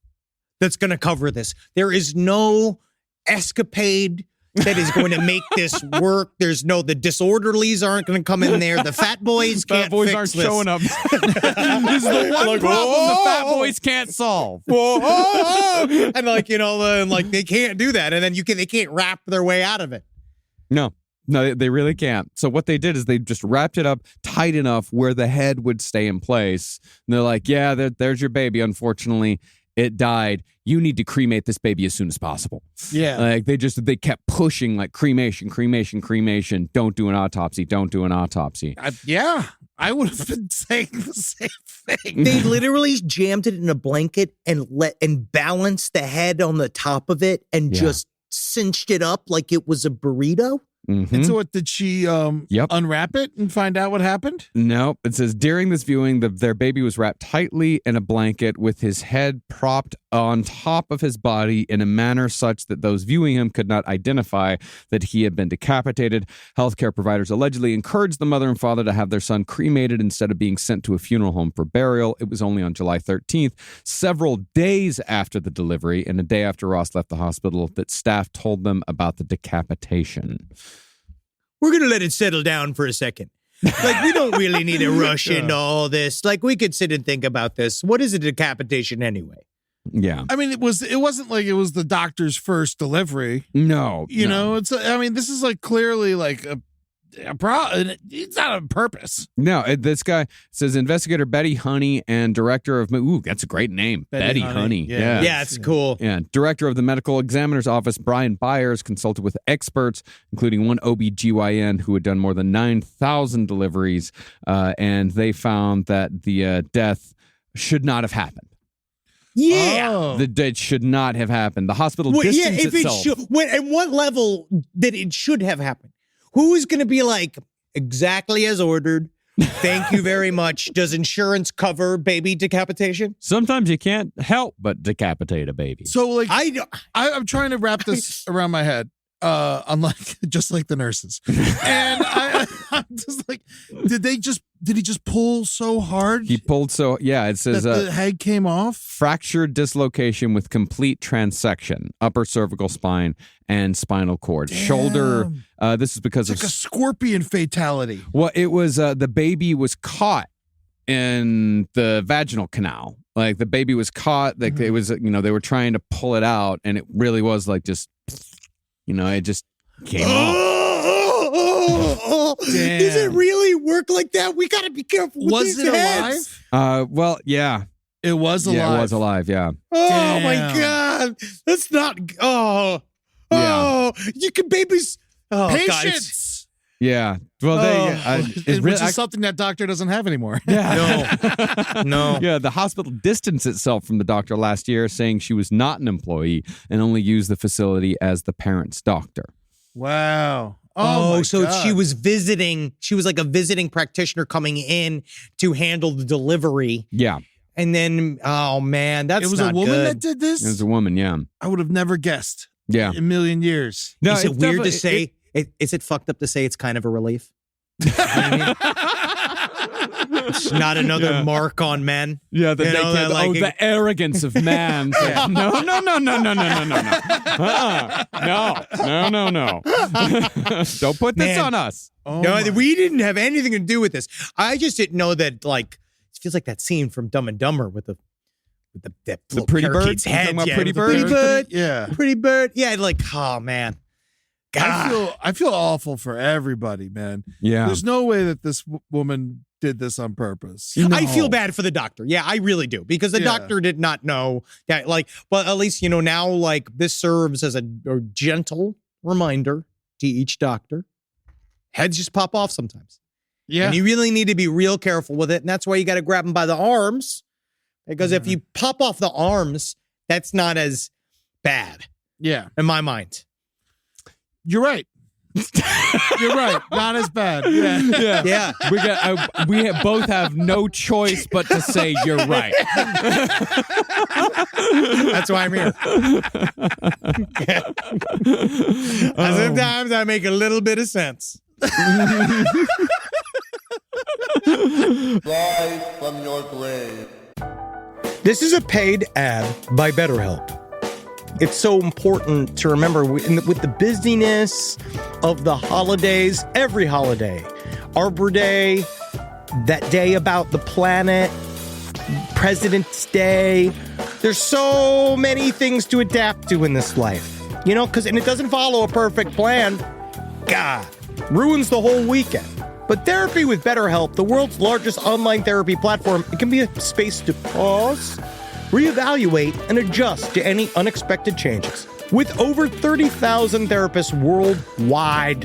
that's going to cover this. There is no escapade that is going to make this work. The disorderlies aren't going to come in there. The fat boys can't aren't this. showing up. This is the one problem the fat boys can't solve. And they can't do that. And then they can't wrap their way out of it. No, they really can't. So what they did is they just wrapped it up tight enough where the head would stay in place. And they're like, yeah, there's your baby. Unfortunately, it died. You need to cremate this baby as soon as possible. Yeah. Like they kept pushing like cremation. Don't do an autopsy. I would have been saying the same thing. They literally jammed it in a blanket and balanced the head on the top of it and just cinched it up like it was a burrito. Mm-hmm. And so what, did she unwrap it and find out what happened? No, it says during this viewing, their baby was wrapped tightly in a blanket with his head propped on top of his body in a manner such that those viewing him could not identify that he had been decapitated. Healthcare providers allegedly encouraged the mother and father to have their son cremated instead of being sent to a funeral home for burial. It was only on July 13th, several days after the delivery and a day after Ross left the hospital, that staff told them about the decapitation. We're going to let it settle down for a second. Like, we don't really need to rush into all this. Like, we could sit and think about this. What is a decapitation anyway? Yeah. I mean, it wasn't like it was the doctor's first delivery. No. You know, this is like clearly like it's not on purpose. No, this guy says investigator Betty Honey and director of, that's a great name. Betty Honey. Yeah, it's cool. Yeah. Director of the medical examiner's office, Brian Byers, consulted with experts, including one OBGYN who had done more than 9,000 deliveries. And they found that the death should not have happened. Yeah. Oh. The death should not have happened. The hospital distanced itself. It should. At what level that it should have happened? Who is going to be like, exactly as ordered? Thank you very much. Does insurance cover baby decapitation? Sometimes you can't help but decapitate a baby. So, like, I'm trying to wrap this around my head, unlike just like the nurses. And I'm just like, did he just pull so hard? He pulled so, it says that the head came off? Fractured dislocation with complete transection, upper cervical spine and spinal cord. Damn. Shoulder, this is because it's like a scorpion fatality. Well, it was, the baby was caught in the vaginal canal. Like, the baby was caught, like it was, they were trying to pull it out, and it really was like just, it just came off. Does it really work like that? We got to be careful with Was these it heads. alive? Well, yeah. It was alive. Yeah, it was alive, yeah. Oh, Damn. my God. That's not, you can babies. Oh, Patience. Yeah. Well, which is something that doctor doesn't have anymore. Yeah. No. Yeah, the hospital distanced itself from the doctor last year, saying she was not an employee and only used the facility as the parent's doctor. Wow. Oh, my so God. she was visiting. She was like a visiting practitioner coming in to handle the delivery. Yeah. And then, oh, man, that's It was not a woman good. that did this? It was a woman, yeah. I would have never guessed. Yeah. In a million years. No, Is it it's weird to definitely- say? Is it fucked up to say it's kind of a relief? It's not another mark on men. Yeah, You know, that, like, the arrogance of man. No, no, no, no, no, no, no, no, no. Don't put this Man. on us. Oh No, my- we didn't have anything to do with this. I just didn't know that, like, it feels like that scene from Dumb and Dumber with the little pretty bird? parakeet's You head. talking about Yeah, Pretty with the Bird? Pretty bird. Yeah. Pretty bird. Yeah, like, oh, man. God. I feel awful for everybody, man. Yeah. There's no way that this woman did this on purpose. I feel bad for the doctor. Yeah, I really do. Because the Yeah. doctor did not know that, like, but at least, now, like, this serves as a gentle reminder to each doctor. Heads just pop off sometimes. Yeah. And you really need to be real careful with it. And that's why you got to grab them by the arms. Because if you pop off the arms, that's not as bad Yeah. in my mind. You're right. You're right. Not as bad. Yeah. Yeah. We both have no choice but to say you're right. That's why I'm here. Sometimes I make a little bit of sense. Rise from your grave. This is a paid ad by BetterHelp. It's so important to remember with the busyness of the holidays, every holiday, Arbor Day, that day about the planet, President's Day. There's so many things to adapt to in this life, and it doesn't follow a perfect plan. God, ruins the whole weekend. But therapy with BetterHelp, the world's largest online therapy platform, it can be a space to pause, reevaluate, and adjust to any unexpected changes. With over 30,000 therapists worldwide,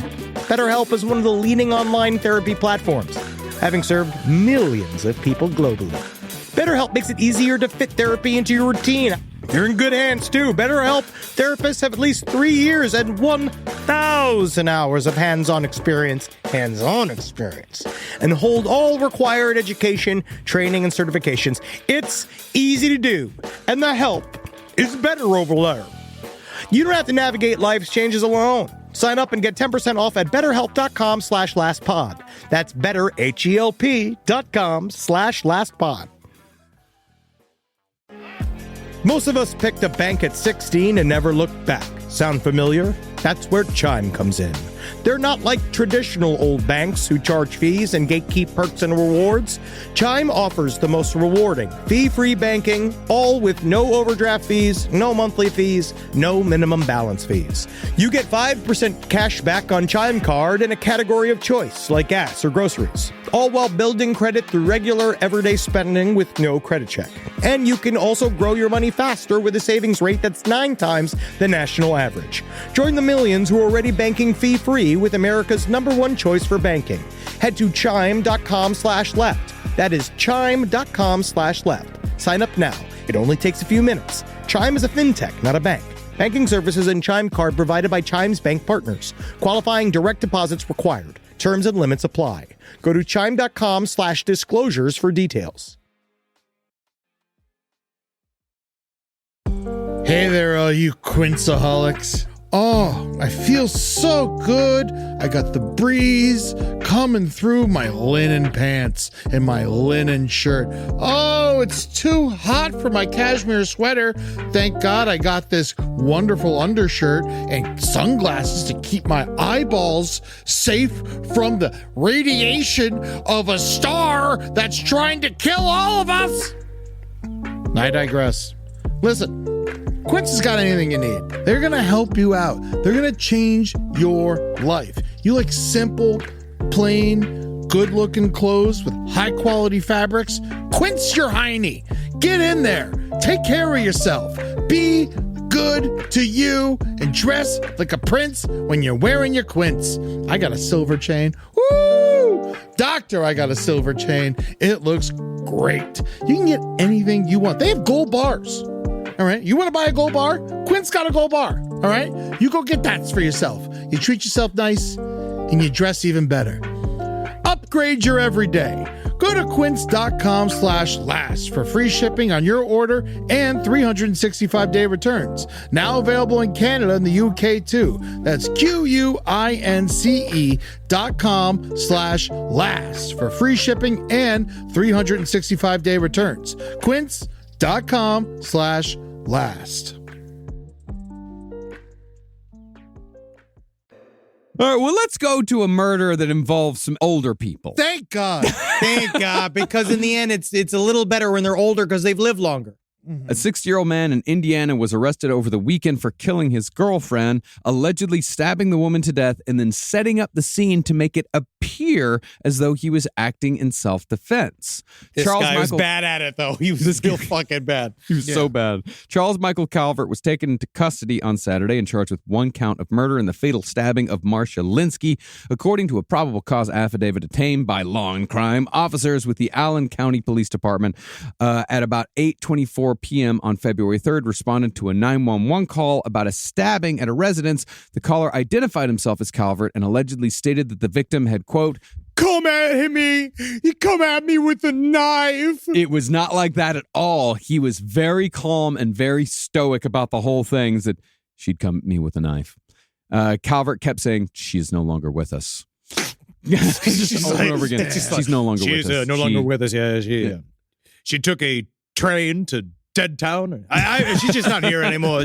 BetterHelp is one of the leading online therapy platforms, having served millions of people globally. BetterHelp makes it easier to fit therapy into your routine. You're in good hands, too. BetterHelp therapists have at least 3 years and 1,000 hours of hands-on experience, and hold all required education, training, and certifications. It's easy to do, and the help is better over there. You don't have to navigate life's changes alone. Sign up and get 10% off at betterhelp.com/lastpod. That's betterhelp.com/lastpod. Most of us picked a bank at 16 and never looked back. Sound familiar? That's where Chime comes in. They're not like traditional old banks who charge fees and gatekeep perks and rewards. Chime offers the most rewarding, fee-free banking, all with no overdraft fees, no monthly fees, no minimum balance fees. You get 5% cash back on Chime Card in a category of choice, like gas or groceries, all while building credit through regular, everyday spending with no credit check. And you can also grow your money faster with a savings rate that's 9 times the national average. Join the millions who are already banking fee-free with America's #1 choice for banking. Head to chime.com/left. That is chime.com/left. Sign up now. It only takes a few minutes. Chime is a fintech, not a bank. Banking services and Chime Card provided by Chime's bank partners. Qualifying direct deposits required. Terms and limits apply. Go to chime.com/disclosures for details. Hey there, all you Quinceaholics. Oh, I feel so good. I got the breeze coming through my linen pants and my linen shirt. Oh, it's too hot for my cashmere sweater. Thank God I got this wonderful undershirt and sunglasses to keep my eyeballs safe from the radiation of a star that's trying to kill all of us. I digress. Listen. Quince has got anything you need. They're going to help you out. They're going to change your life. You like simple, plain, good-looking clothes with high-quality fabrics? Quince your hiney. Get in there. Take care of yourself. Be good to you and dress like a prince when you're wearing your Quince. I got a silver chain. Woo! Doctor, I got a silver chain. It looks great. You can get anything you want. They have gold bars. All right, you want to buy a gold bar? Quint's got a gold bar. All right, you go get that for yourself. You treat yourself nice and you dress even better. Upgrade your everyday. Go Go to quince.com/last for free shipping on your order and 365-day returns. Now available in Canada and the UK too. That's QUINCE.com/last for free shipping and 365-day returns. Quince.com/last. All right, well, let's go to a murder that involves some older people. Thank God. Thank God, because in the end, it's a little better when they're older because they've lived longer. A 60-year-old man in Indiana was arrested over the weekend for killing his girlfriend, allegedly stabbing the woman to death, and then setting up the scene to make it appear as though he was acting in self-defense. This guy was bad at it, though. He was still fucking bad. He was so bad. Charles Michael Calvert was taken into custody on Saturday and charged with 1 count of murder in the fatal stabbing of Marcia Linsky, according to a probable cause affidavit obtained by law and crime officers with the Allen County Police Department at about 8:24 p.m. on February 3rd, responded to a 911 call about a stabbing at a residence. The caller identified himself as Calvert and allegedly stated that the victim had, quote, "Come at me. He come at me with a knife." It was not like that at all. He was very calm and very stoic about the whole thing, that she'd come at me with a knife. Calvert kept saying, "She is no longer with us." Just over and over again. She's no longer with us. She's no longer with us. Yeah, she took a train to Dead Town. She's just not here anymore.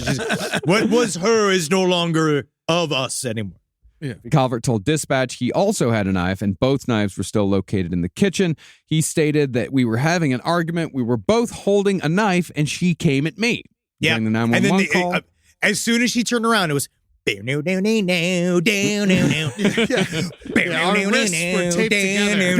What was her is no longer of us anymore. Yeah. Calvert told dispatch he also had a knife, and both knives were still located in the kitchen. He stated that we were having an argument. We were both holding a knife, and she came at me. Yeah. During the 911 call. As soon as she turned around, it was. Our wrists were taped together.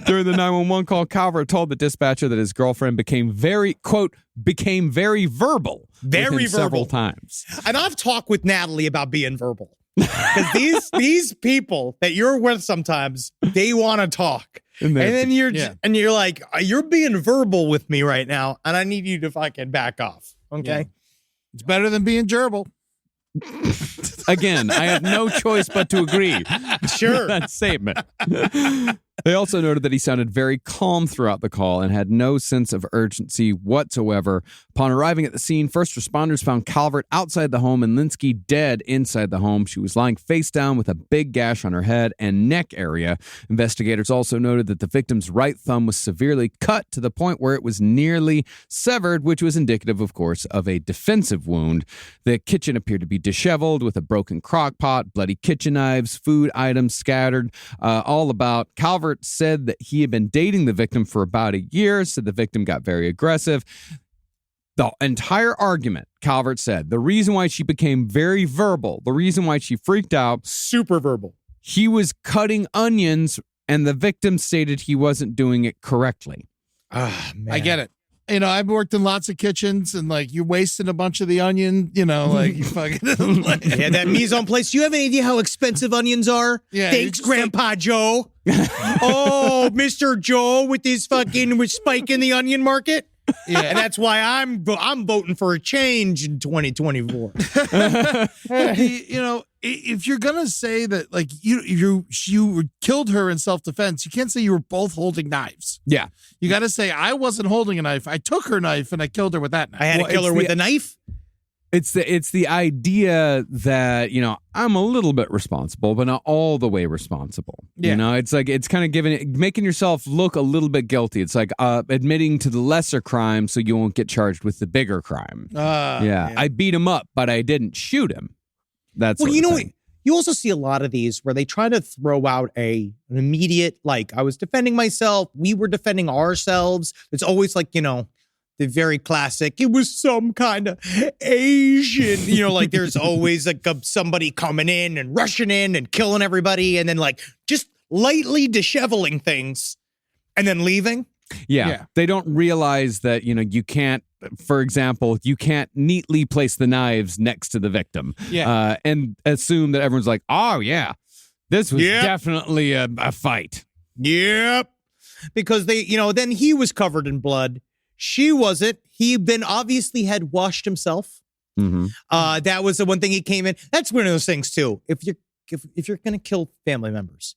During the 911 call, Calvert told the dispatcher that his girlfriend became very, quote, became very verbal. Very verbal. Several times. And I've talked with Natalie about being verbal. Because these people that you're with sometimes, they want to talk. And then you're like, you're being verbal with me right now, and I need you to fucking back off. Okay? Yeah. It's better than being gerbil. Again, I have no choice but to agree. Sure. With that statement. They also noted that he sounded very calm throughout the call and had no sense of urgency whatsoever. Upon arriving at the scene, first responders found Calvert outside the home and Linsky dead inside the home. She was lying face down with a big gash on her head and neck area. Investigators also noted that the victim's right thumb was severely cut to the point where it was nearly severed, which was indicative, of course, of a defensive wound. The kitchen appeared to be disheveled with a broken crock pot, bloody kitchen knives, food items scattered, all about. Calvert said that he had been dating the victim for about a year, said the victim got very aggressive. The entire argument, Calvert said, the reason why she became very verbal, the reason why she freaked out, super verbal. He was cutting onions and the victim stated he wasn't doing it correctly. Ah, man. I get it. You know, I've worked in lots of kitchens and like you're wasting a bunch of the onion, you know, like you fucking like, yeah, that mise en place. Do you have any idea how expensive onions are? Yeah, thanks, Grandpa Joe. Oh, Mr. Joe with his fucking spike in the onion market. Yeah, and that's why I'm voting for a change in 2024. You know, if you're gonna say that, like you killed her in self-defense, you can't say you were both holding knives. Yeah, you got to say I wasn't holding a knife. I took her knife and I killed her with that knife. I had to kill her with a knife. It's the idea that, you know, I'm a little bit responsible, but not all the way responsible. Yeah. You know, it's like, it's kind of making yourself look a little bit guilty. It's like admitting to the lesser crime so you won't get charged with the bigger crime. Yeah. I beat him up, but I didn't shoot him. That's well, you know what? You also see a lot of these where they try to throw out an immediate, like, I was defending myself. We were defending ourselves. It's always like, you know, the very classic, it was some kind of Asian, you know, like there's always like somebody coming in and rushing in and killing everybody and then like just lightly disheveling things and then leaving. Yeah. They don't realize that, you know, you can't, for example, you can't neatly place the knives next to the victim and assume that everyone's like, oh, yeah, this was definitely a fight. Yep. Because they, you know, then he was covered in blood. She wasn't. He then obviously had washed himself. Mm-hmm. That was the one thing he came in. That's one of those things too. If you're going to kill family members,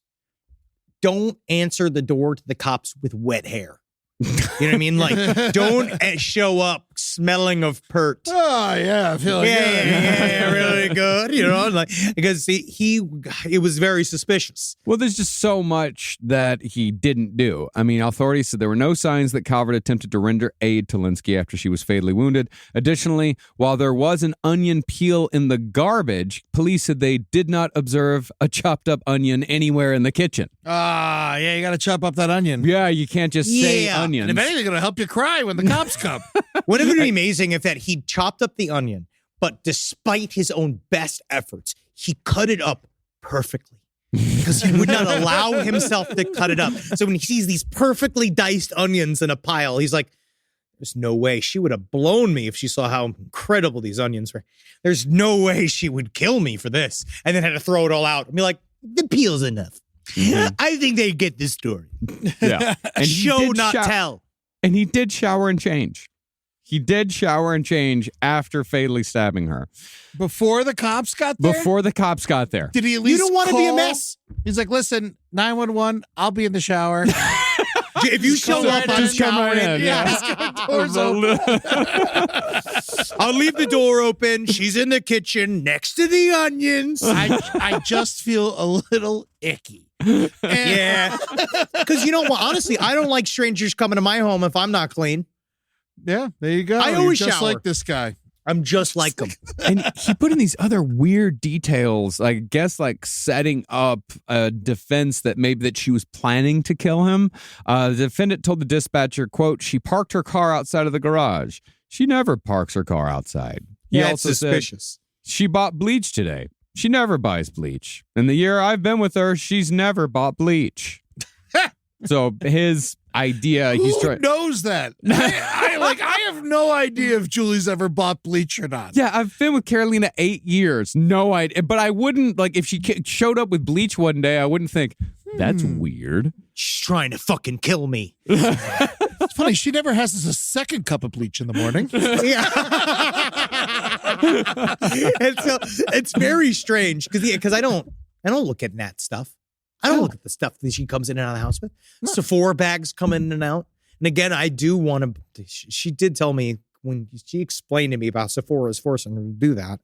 don't answer the door to the cops with wet hair. You know what I mean? Like, don't show up smelling of pert. Oh, yeah. I feel like, Yeah, really good. You know, like, because it was very suspicious. Well, there's just so much that he didn't do. I mean, authorities said there were no signs that Calvert attempted to render aid to Linsky after she was fatally wounded. Additionally, while there was an onion peel in the garbage, police said they did not observe a chopped up onion anywhere in the kitchen. yeah, you got to chop up that onion. Yeah, you can't just say onions. And if anything, it'll help you cry when the cops come. Wouldn't it be amazing if that he chopped up the onion, but despite his own best efforts, he cut it up perfectly because he would not allow himself to cut it up. So when he sees these perfectly diced onions in a pile, he's like, there's no way she would have blown me if she saw how incredible these onions were. There's no way she would kill me for this. And then had to throw it all out and be like, the peel's enough. I think they get this story. Yeah. And Show, not tell. And he did shower and change. He did shower and change after fatally stabbing her. Before the cops got there? Before the cops got there. Did he at least You don't want to be a call? mess. He's like, listen, 911, I'll be in the shower. If you show up, I'm just come right showering. in. Yeah, doors open. I'll leave the door open. She's in the kitchen next to the onions. I just feel a little icky. Yeah. Because you know what? Honestly, I don't like strangers coming to my home if I'm not clean. Yeah, there you go. I You're always just shower. like this guy. I'm just like them. And he put in these other weird details, I guess, like setting up a defense that maybe that she was planning to kill him. The defendant told the dispatcher, quote, she parked her car outside of the garage. She never parks her car outside. He Yeah, also it's suspicious. said she bought bleach today. She never buys bleach. In the year I've been with her, she's never bought bleach. So his idea, he's Who trying. knows that? I have no idea if Julie's ever bought bleach or not. Yeah, I've been with Carolina 8 years. No idea. But I wouldn't, like, if she showed up with bleach one day, I wouldn't think, that's weird. She's trying to fucking kill me. It's funny, she never has a second cup of bleach in the morning. Yeah. And so it's very strange because I don't look at that stuff. I don't look at the stuff that she comes in and out of the house with. No. Sephora bags come in and out. And again, I do want to, she did tell me when she explained to me about Sephora's forcing her to do that.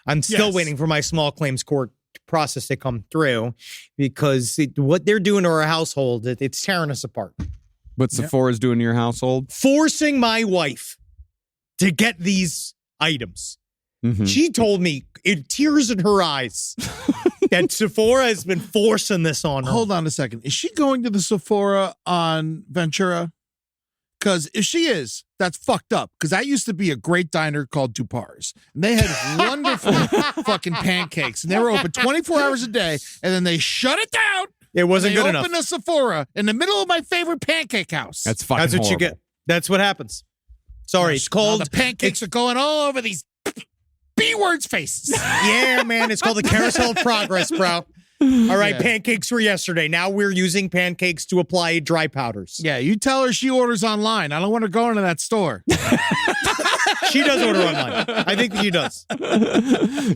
I'm still waiting for my small claims court process to come through because what they're doing to our household, it's tearing us apart. What Sephora's doing to your household? Forcing my wife to get these items. Mm-hmm. She told me in tears in her eyes that Sephora has been forcing this on her. Hold on a second. Is she going to the Sephora on Ventura? Because if she is, that's fucked up. Because that used to be a great diner called Dupar's. And they had wonderful fucking pancakes. And they were open 24 hours a day. And then they shut it down. It wasn't good They enough. opened a Sephora in the middle of my favorite pancake house. That's fucking That's what horrible. you get. That's what happens. Sorry, it's called... The pancakes are going all over these B-words faces. Yeah, man, it's called the carousel of progress, bro. All right, pancakes were yesterday. Now we're using pancakes to apply dry powders. Yeah, you tell her she orders online. I don't want her going to that store. She does order online. I think she does.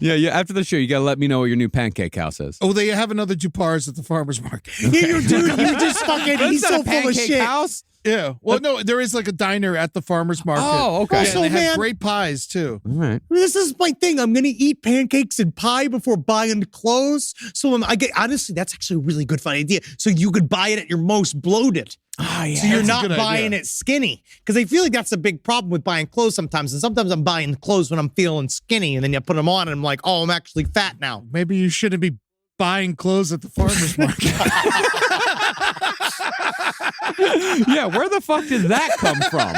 Yeah. After the show, you got to let me know what your new pancake house is. Oh, they have another Dupar's at the farmer's market. Yeah, you just fucking, he's so full of shit. House? Yeah. Well, no, there is like a diner at the farmer's market. Oh, okay. Yeah, Also, and they have man- great pies, too. All right. This is my thing. I'm going to eat pancakes and pie before buying clothes. So honestly, that's actually a really good fun idea. So you could buy it at your most bloated. Oh, yeah. So you're That's a not good buying idea. it skinny. Because I feel like that's a big problem with buying clothes sometimes. And sometimes I'm buying clothes when I'm feeling skinny. And then you put them on and I'm like, oh, I'm actually fat now. Maybe you shouldn't be buying clothes at the farmer's market. Yeah, where the fuck did that come from?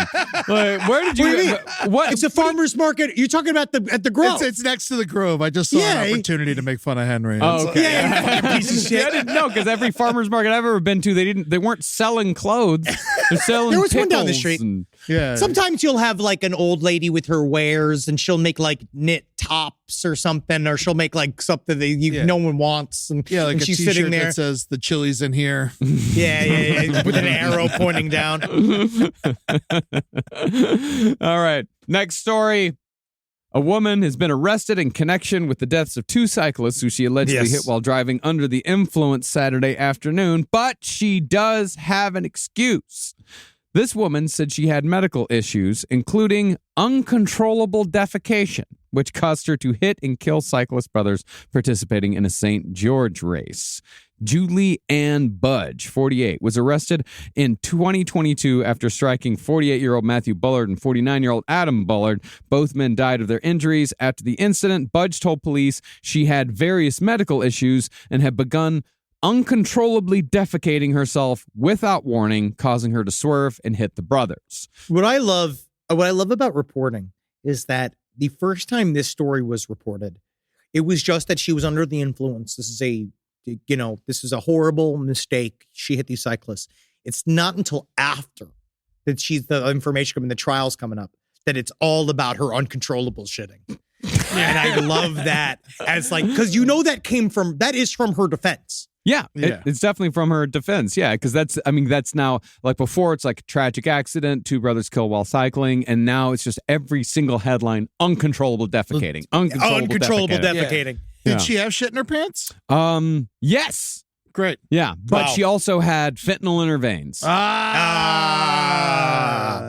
Like, where did you? What do you mean? What? It's a farmer's market. You're talking about at the Grove. It's next to the Grove. I just saw an opportunity to make fun of Henry. Oh, okay. Yeah, you fucking piece of Yeah, I shit. didn't know because every farmer's market I've ever been to, they weren't selling clothes. They're selling. There was one down the pickles street. and- Yeah. Sometimes you'll have like an old lady with her wares and she'll make like knit tops or something, or she'll make like something that no one wants. And, Yeah, like and a she's t-shirt sitting there. that says the chili's in here. Yeah, with an arrow pointing down. All right. Next story. A woman has been arrested in connection with the deaths of 2 cyclists who she allegedly hit while driving under the influence Saturday afternoon, but she does have an excuse. This woman said she had medical issues, including uncontrollable defecation, which caused her to hit and kill cyclist brothers participating in a St. George race. Julie Ann Budge, 48, was arrested in 2022 after striking 48-year-old Matthew Bullard and 49-year-old Adam Bullard. Both men died of their injuries. After the incident, Budge told police she had various medical issues and had begun uncontrollably defecating herself without warning, causing her to swerve and hit the brothers. What I love about reporting is that the first time this story was reported, it was just that she was under the influence. This is a horrible mistake. She hit these cyclists. It's not until after that the information coming, the trial's coming up, that it's all about her uncontrollable shitting. And I love that as because that is from her defense. Yeah. It's definitely from her defense. Yeah, because that's now, before it's like a tragic accident, 2 brothers killed while cycling, and now it's just every single headline, uncontrollable defecating. Uncontrollable defecating. Yeah. Did she have shit in her pants? Yes. Great. Yeah, but she also had fentanyl in her veins.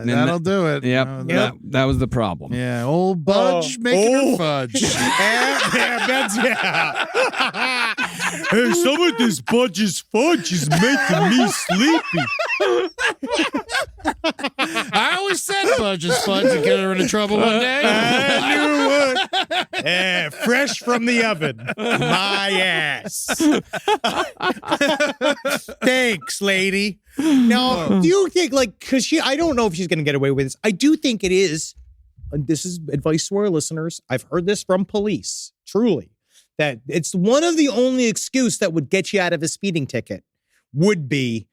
That'll do it. Yep. That was the problem. Yeah, old Budge making her fudge. Hey, some of this Budge's fudge is making me sleepy. I always said Budge's fudge would get her into trouble one day. I knew it. Yeah, fresh from the oven. My ass. Thanks, lady. Now, do you think, because I don't know if she's going to get away with this. I do think it is, and this is advice to our listeners. I've heard this from police, truly, that it's one of the only excuse that would get you out of a speeding ticket would be,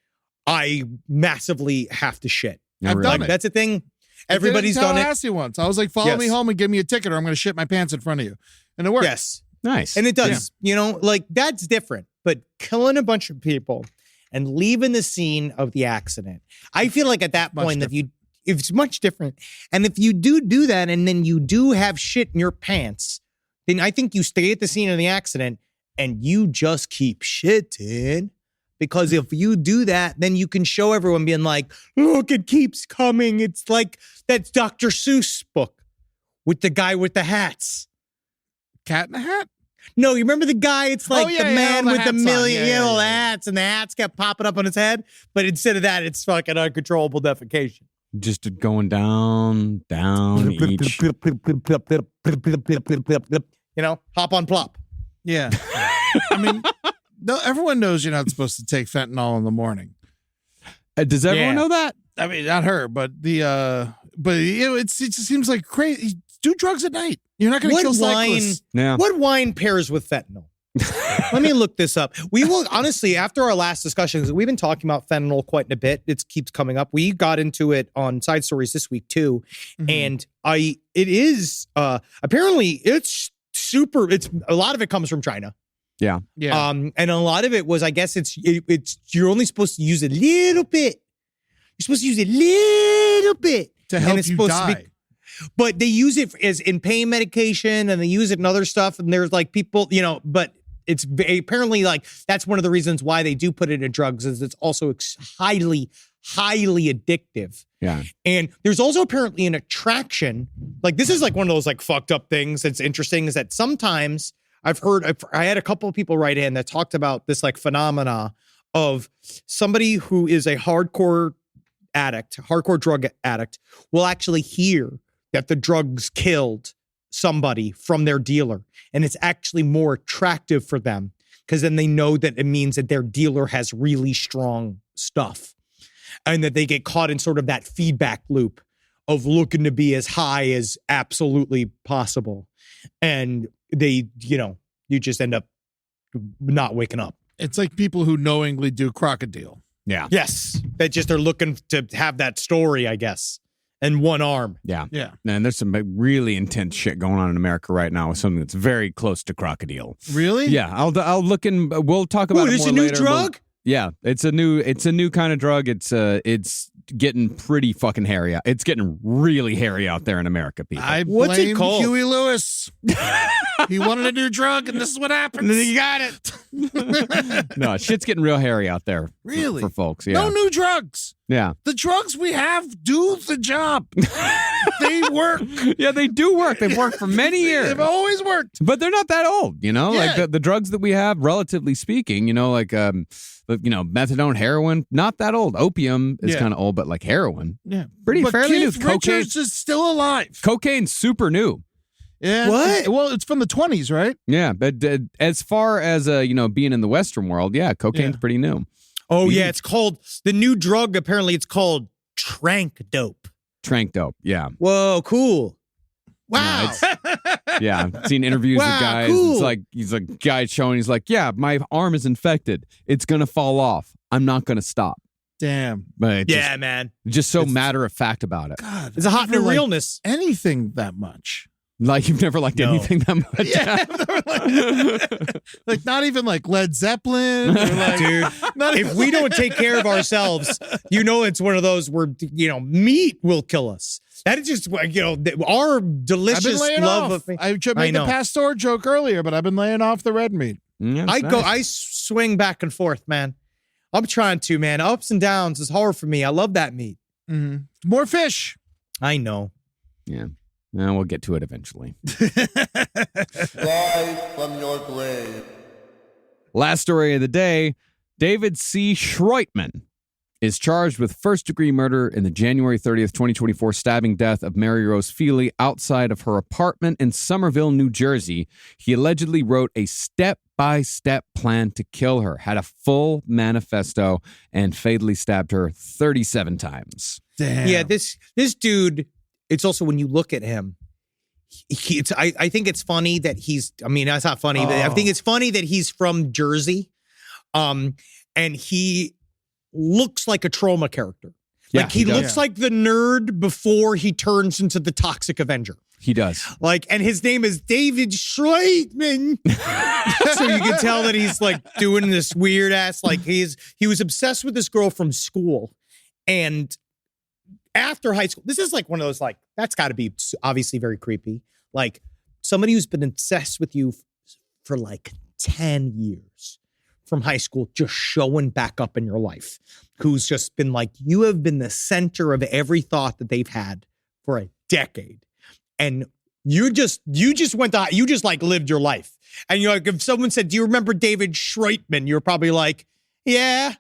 I massively have to shit. I've done it. That's a thing. Everybody's done it. I asked you once. I was like, follow me home and give me a ticket or I'm going to shit my pants in front of you. And it worked. Yes. Nice. And it does. That's different. But killing a bunch of people and leaving the scene of the accident, I feel like at that point it's much different. And if you do that and then you do have shit in your pants, then I think you stay at the scene of the accident and you just keep shitting. Because if you do that, then you can show everyone being like, look, it keeps coming. It's like that Dr. Seuss book with the guy with the hats. Cat in a Hat? No, you remember the guy? It's like the man with the million yellow hats, and the hats kept popping up on his head. But instead of that, it's fucking uncontrollable defecation. Just going down each. Hop on plop. Yeah. I mean, everyone knows you're not supposed to take fentanyl in the morning. Does everyone know that? I mean, not her, but it just seems like crazy. Do drugs at night. You're not going to kill cyclists. What wine pairs with fentanyl? Let me look this up. We will, honestly, after our last discussions, we've been talking about fentanyl quite a bit. It keeps coming up. We got into it on Side Stories this week too. Mm-hmm. And apparently it's a lot of it comes from China. Yeah. Yeah. And a lot of it was, I guess you're only supposed to use a little bit. You're supposed to use a little bit to help you die. But they use it as in pain medication and they use it in other stuff. And there's people, but it's apparently that's one of the reasons why they do put it in drugs is it's also highly, highly addictive. Yeah. And there's also apparently an attraction. This is one of those fucked up things that's interesting is that sometimes I had a couple of people write in that talked about this phenomena of somebody who is a hardcore drug addict will actually hear that the drugs killed somebody from their dealer. And it's actually more attractive for them because then they know that it means that their dealer has really strong stuff and that they get caught in sort of that feedback loop of looking to be as high as absolutely possible. And they, you just end up not waking up. It's like people who knowingly do crocodile. Yeah. Yes. They just are looking to have that story, I guess. And one arm. Yeah. Yeah. And there's some really intense shit going on in America right now with something that's very close to crocodile. Really? Yeah. I'll look we'll talk about it more later. This a new drug? Yeah. It's a new kind of drug. It's getting pretty fucking hairy. It's getting really hairy out there in America, people. I What's it blame called? Huey Lewis. He wanted a new drug, and this is what happens. You got it. No, shit's getting real hairy out there. Really? For folks, yeah. No new drugs. Yeah. The drugs we have do the job. They work. Yeah, they do work. They've worked for many years. They've always worked. But they're not that old, you know? Yeah. Like the drugs that we have, relatively speaking, you know, like, methadone, heroin, not that old. Opium is kind of old, but like heroin, Yeah. pretty But fairly new. Keith Richards is still alive. Cocaine's super new. Yeah. What? Well, it's from the 20s, right? Yeah, but as far as, being in the Western world, yeah, cocaine's pretty new. Oh, yeah. It's called the new drug. Apparently, it's called trank dope. Trank dope, yeah. Whoa, cool. Wow. Yeah, I've seen interviews Wow, with guys. cool. It's like he's a guy showing. He's like, "Yeah, my arm is infected. It's gonna fall off. I'm not gonna stop." Damn. But it's Yeah, man. just so matter of fact about it. God. It's a hot new never liked realness. anything that much. Like you've never liked No. anything that much. Yeah. Like not even like Led Zeppelin. Or like, Dude, not if we don't take care of ourselves, it's one of those where, meat will kill us. That is just, our I've been delicious laying love off. of meat. I tried to I make the know. pastor joke earlier, but I've been laying off the red meat. Yeah, I swing back and forth, man. I'm trying to, man. Ups and downs is hard for me. I love that meat. Mm-hmm. More fish. I know. Yeah. No, we'll get to it eventually. Rise from your grave. Last story of the day: David C. Schreutman is charged with first-degree murder in the January 30th, 2024 stabbing death of Mary Rose Feely outside of her apartment in Somerville, New Jersey. He allegedly wrote a step-by-step plan to kill her, had a full manifesto, and fatally stabbed her 37 times. Damn. Yeah, this dude, it's also when you look at him, I think it's funny that that's not funny, but I think it's funny that he's from Jersey. And he looks like a trauma character. Yeah, Like he does. looks like the nerd before he turns into the toxic Avenger. He does. And his name is David Schreitman. So you can tell that he's like doing this weird ass, he was obsessed with this girl from school. And after high school, this is like one of those, that's got to be obviously very creepy. Like somebody who's been obsessed with you for 10 years from high school, just showing back up in your life, who's just been you have been the center of every thought that they've had for a decade. And you just lived your life. And if someone said, "Do you remember David Schreitman?" You're probably like, "Yeah,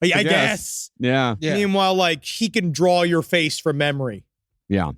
I guess." Yeah. Yeah. Meanwhile, he can draw your face from memory. Yeah.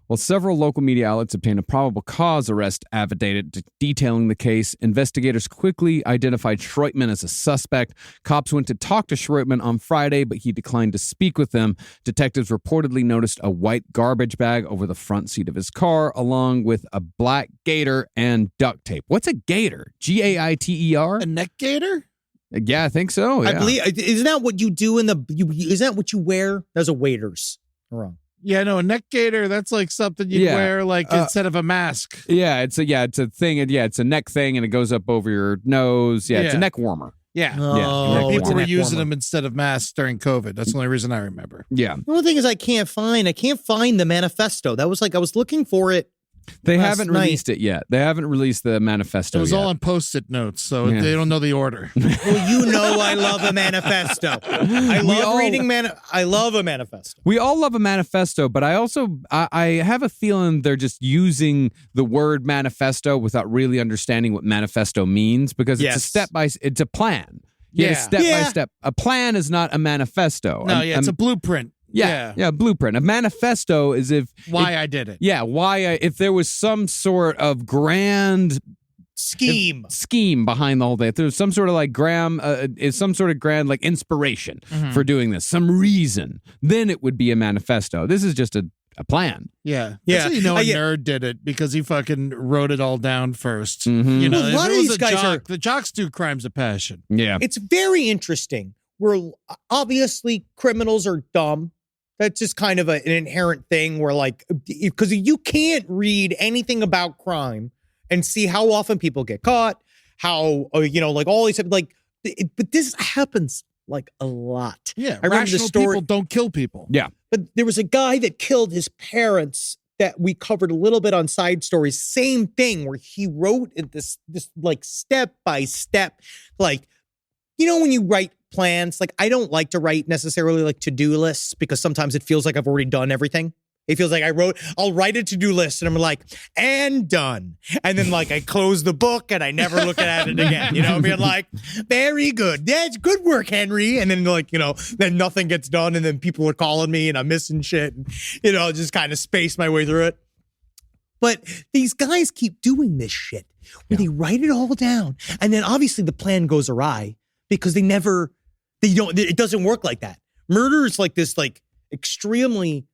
Well, several local media outlets obtained a probable cause arrest affidavit detailing the case. Investigators quickly identified Schreutman as a suspect. Cops went to talk to Schreutman on Friday, but he declined to speak with them. Detectives reportedly noticed a white garbage bag over the front seat of his car, along with a black gaiter and duct tape. What's a gaiter? Gaiter? A neck gator? Yeah, I think so. Yeah. I believe, isn't that what you do isn't that what you wear? Those are waiters. Wrong. Yeah, no, a neck gaiter, that's something you'd wear instead of a mask. Yeah, it's a thing. And yeah, it's a neck thing and it goes up over your nose. Yeah, it's a Yeah. neck warmer. Yeah. Oh, People were neck using warmer. them instead of masks during COVID. That's the only reason I remember. Yeah. The only thing is I can't find the manifesto. That was I was looking for it. They Last haven't night. released it yet. They haven't released the manifesto It was yet. all on Post-it notes, so Yeah. they don't know the order. Well, I love a manifesto. I love reading I love a manifesto. We all love a manifesto, but I have a feeling they're just using the word manifesto without really understanding what manifesto means, because it's Yes. it's a plan. You get a step by step. A plan is not a manifesto. No, it's a blueprint. yeah, blueprint. A manifesto is Why I did it. if there was some sort of grand scheme behind the whole thing. If there's some sort of some sort of grand inspiration for doing this, some reason, then it would be a manifesto. This is just a plan. Yeah. Yeah. That's how you know a Yeah. nerd did it, because he fucking wrote it all down first. Mhm. You know, Well, a if lot it of was these a guys jock, the jocks do crimes of passion. Yeah. It's very interesting. Where obviously criminals are dumb. That's just kind of an inherent thing where because you can't read anything about crime and see how often people get caught, how, all these, but this happens like a lot. Yeah, I remember the rational story. people don't kill people. Yeah. But there was a guy that killed his parents that we covered a little bit on Side Stories. Same thing, where he wrote this like step by step, like, you know, when you write plans, like I don't like to write necessarily like to-do lists because sometimes it feels like I've already done everything. It feels like I'll write a to-do list and I'm like, and done. And then like I close the book and I never look at it again. You know, being like, very good. That's good work, Henry. And then like, you know, then nothing gets done and then people are calling me and I'm missing shit. And, you know, just kind of space my way through it. But these guys keep doing this shit where they write it all down. And then obviously the plan goes awry because it doesn't work like that. Murder is like this, like extremely.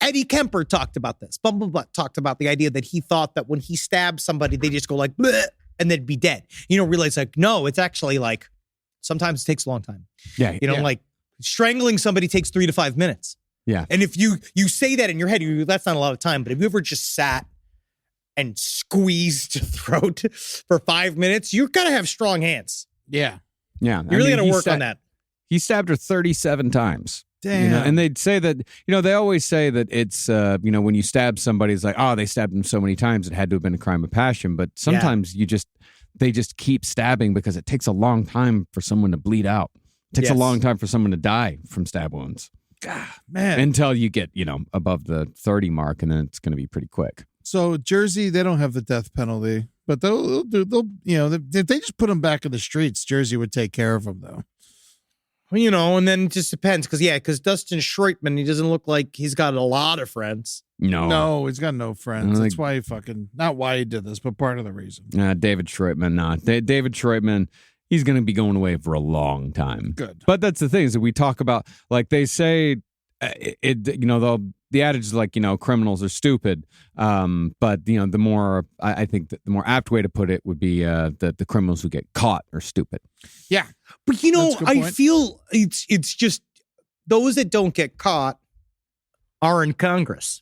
Eddie Kemper talked about this. Bumblebutt talked about the idea that he thought that when he stabs somebody, they just go like, bleh, and they'd be dead. You don't realize like, no, it's actually like, sometimes it takes a long time. Yeah. You know, like strangling somebody takes 3 to 5 minutes. Yeah. And if you say that in your head, that's not a lot of time. But if you ever just sat and squeezed your throat for 5 minutes, you're going to have strong hands. Yeah. Yeah. You're really going to work on that. He stabbed her 37 times. Damn. You know, and they'd say that, you know, they always say that it's, you know, when you stab somebody, it's like, oh, they stabbed them so many times, it had to have been a crime of passion. But sometimes they just keep stabbing because it takes a long time for someone to bleed out. It takes a long time for someone to die from stab wounds. God, man. Until you get, you know, above the 30 mark, and then it's going to be pretty quick. So Jersey, they don't have the death penalty, but they'll you know, if they just put them back in the streets, Jersey would take care of them though. Well, you know, and then it just depends. Because Dustin Schroitman, he doesn't look like he's got a lot of friends. No, he's got no friends. That's why not why he did this, but part of the reason. David Schroitman, David Schroitman, he's going to be going away for a long time. Good. But that's the thing is that we talk about, like they say, you know, the adage is like, you know, criminals are stupid. But, you know, the more, I think that the more apt way to put it would be that the criminals who get caught are stupid. Yeah. But, you know, I feel it's just those that don't get caught are in Congress.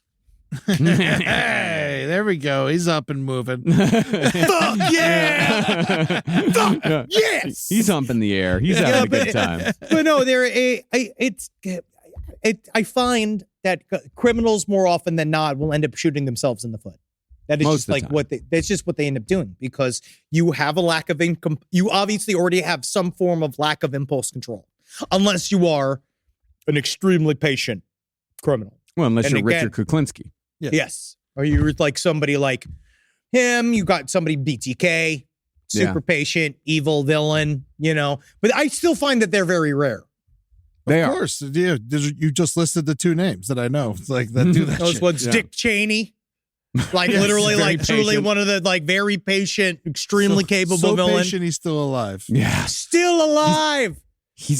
Hey, there we go. He's up and moving. Fuck yeah! Fuck yes! He's humping the air. He's having a good time. But no, I find that criminals more often than not will end up shooting themselves in the foot. That is Most just like that's just what they end up doing because you have a lack of income. You obviously already have some form of lack of impulse control, unless you are an extremely patient criminal. Well, unless you're Richard Kuklinski. Yes. Or you're like somebody like him. You got somebody BTK, super patient, evil villain, you know. But I still find that they're very rare. Of course. Yeah. You just listed the 2 names that I know. It's like that do that Those shit. ones, Dick Cheney. Like literally, like patient. truly one of the like very patient, extremely capable so villain. Patient, he's still alive. Yeah. Still alive.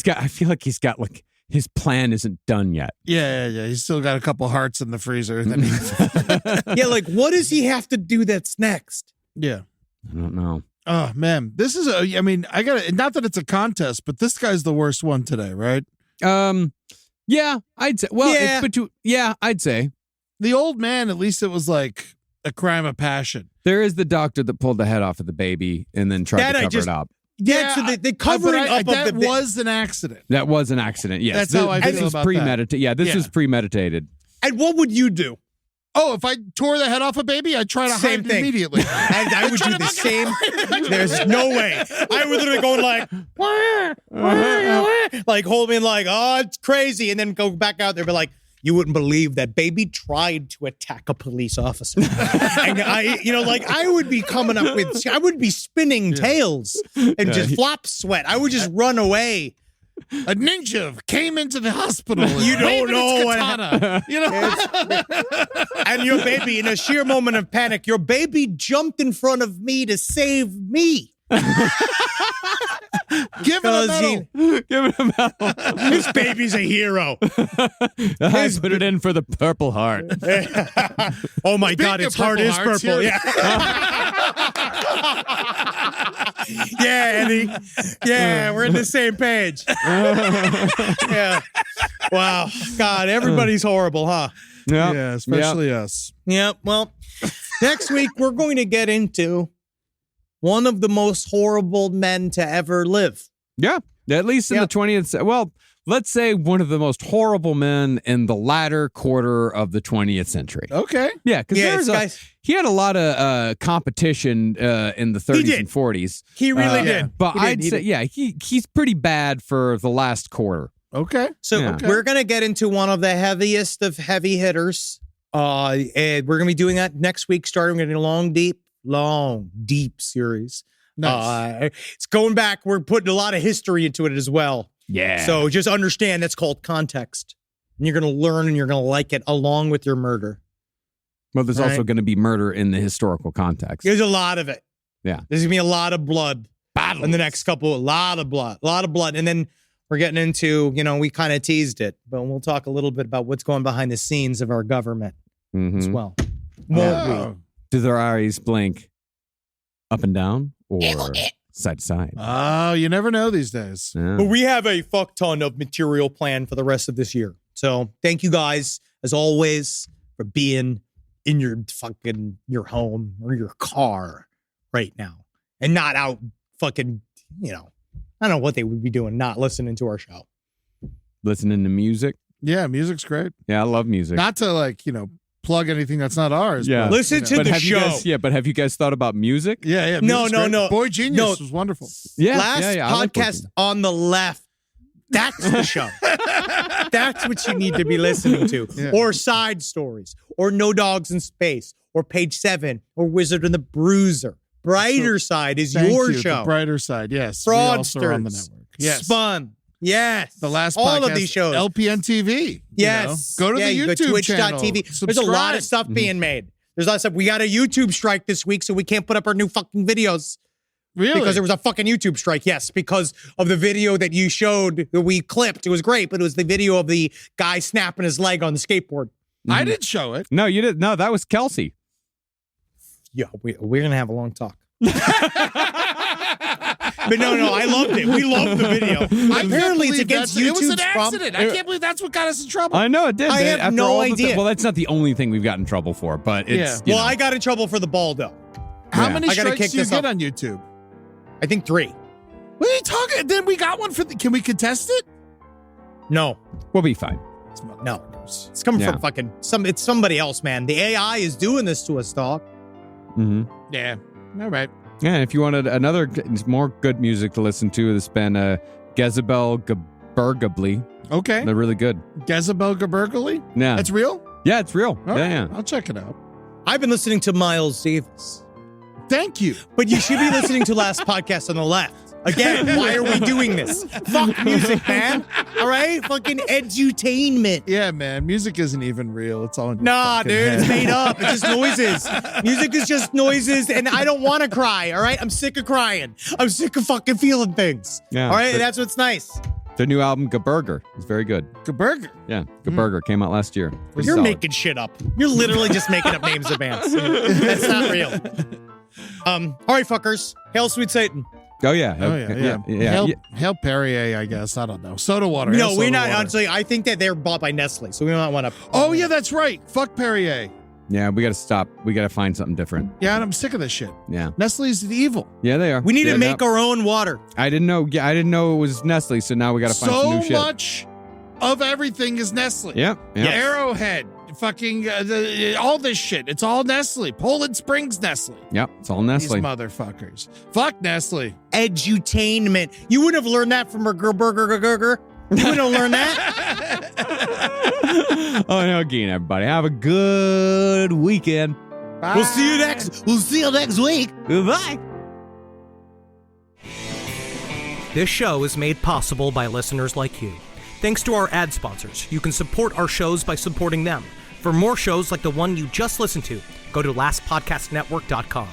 I feel like he's got like his plan isn't done yet. Yeah. He's still got a couple hearts in the freezer. Yeah, like what does he have to do that's next? Yeah. I don't know. Oh man, this is I mean, I got not that it's a contest, but this guy's the worst one today, right? Yeah, I'd say. Well, I'd say. The old man, at least it was like a crime of passion. There is the doctor that pulled the head off of the baby and then tried to cover it up. Yeah, so the covering up that of the was an accident. That was an accident. Yes, That's how I feel about premeditated. Yeah, this Yeah. is premeditated. And what would you do? Oh, if I tore the head off a baby, I'd try to Same hide thing. immediately. And I would do the same. There's no way. I would literally go like, like hold me like, oh, it's crazy, and then go back out there, be like, you wouldn't believe that baby tried to attack a police officer. And I would be coming up with, I would be spinning tails and just flop sweat. I would just run away. A ninja came into the hospital. You don't know what katana. You know, and your baby, in a sheer moment of panic, your baby jumped in front of me to save me. Give it a medal. Give it a medal. This baby's a hero. I put it in for the Purple Heart. Oh my Speaking God, of its heart is Purple Hearts, purple. here- Yeah, Eddie. Yeah, we're in the same page. Yeah. Wow. God, everybody's horrible, huh? Yeah, especially us. Yeah. Well, next week we're going to get into one of the most horrible men to ever live. Yeah. At least in the 20th. Well, let's say one of the most horrible men in the latter quarter of the 20th century. Okay. Yeah, because he had a lot of competition in the 30s and 40s. He really did. But I'd say, he's pretty bad for the last quarter. Okay. So we're going to get into one of the heaviest of heavy hitters. And we're going to be doing that next week, starting in a long, deep series. Nice. It's going back. We're putting a lot of history into it as well. Yeah. So just understand that's called context. And you're going to learn and you're going to like it along with your murder. Well, there's also going to be murder in the historical context. There's a lot of it. Yeah. There's going to be a lot of blood in the next couple. A lot of blood. And then we're getting into, we kind of teased it, but we'll talk a little bit about what's going behind the scenes of our government as well. Do their eyes blink up and down or side to side? Oh, you never know these days. Yeah. But we have a fuck ton of material planned for the rest of this year. So thank you guys, as always, for being in your home or your car right now and not out fucking, I don't know what they would be doing, not listening to our show. Listening to music? Yeah, music's great. Yeah, I love music. Not to plug anything that's not ours. Yeah. But, Listen to the show. But have you guys thought about music? Yeah. No. Boy Genius was wonderful. Yeah. Last I like podcast on the left. That's the show. That's what you need to be listening to. Yeah. Or Side Stories. Or No Dogs in Space. Or Page 7. Or Wizard and the Bruiser. Brighter Side is your show. The Brighter Side, yes. Fraudsters. We also are on the network. Yes. Spun. Yes. The last all podcast, of these shows. LPN TV. Yes. Go to the you YouTube go channel. Twitch.tv. There's a lot of stuff being made. There's a lot of stuff. We got a YouTube strike this week, so we can't put up our new fucking videos. Really? Because there was a fucking YouTube strike. Yes, because of the video that you showed that we clipped. It was great, but it was the video of the guy snapping his leg on the skateboard. I didn't show it. No, you didn't. No, that was Kelsey. Yeah, we're going to have a long talk. But no, I loved it. We loved the video. Apparently, it's against YouTube's It was an accident. I can't believe that's what got us in trouble. I know it did. I have no idea. Well, that's not the only thing we've got in trouble for, but it's. Well, I got in trouble for the ball, though. How many I gotta strikes kick do you this get up. on YouTube? I think 3. What are you talking? Then we got one for can we contest it? No. We'll be fine. No. It's coming from fucking it's somebody else, man. The AI is doing this to us, dog. Mm-hmm. Yeah. All right. Yeah, and if you wanted another more good music to listen to, it's been Jezebel Gabergably. Okay. They're really good. Jezebel Gabergally? Yeah. That's real? Yeah, it's real. All right. Yeah. I'll check it out. I've been listening to Miles Davis. Thank you. But you should be listening to last podcast on the left. Again, why are we doing this? Fuck music, man. All right? Fucking edutainment. Yeah, man. Music isn't even real. It's all in your Nah, fucking dude. head. It's made up. It's just noises. Music is just noises, and I don't want to cry, all right? I'm sick of crying. I'm sick of fucking feeling things. Yeah, all right? but- That's what's nice. Their new album, Gaberger, is very good. Gaberger. Yeah, Gaberger came out last year. Pretty You're solid. making shit up. You're literally just making up names of bands. That's not real. All right, fuckers. Hail, sweet Satan. Oh, yeah. Oh, yeah. Hail Perrier, I guess. I don't know. Soda water. No, Hail we're soda not. water. Honestly, I think that they're bought by Nestle, so we don't want to. Oh, yeah, that's right. Fuck Perrier. Yeah, we got to stop. We got to find something different. Yeah, and I'm sick of this shit. Yeah. Nestle's the evil. Yeah, they are. We need Yeah, to make our own water. I didn't know. Yeah, I didn't know it was Nestle, so now we got to find some So new shit. much of everything is Nestle. Yep. Arrowhead, fucking all this shit. It's all Nestle. Poland Springs Nestle. Yep, it's all Nestle. These motherfuckers. Fuck Nestle. Edutainment. You wouldn't have learned that from a burger. You wouldn't have learned that. Oh, no, again, everybody. Have a good weekend. Bye. We'll see you next week. Goodbye. This show is made possible by listeners like you. Thanks to our ad sponsors, you can support our shows by supporting them. For more shows like the one you just listened to, go to lastpodcastnetwork.com.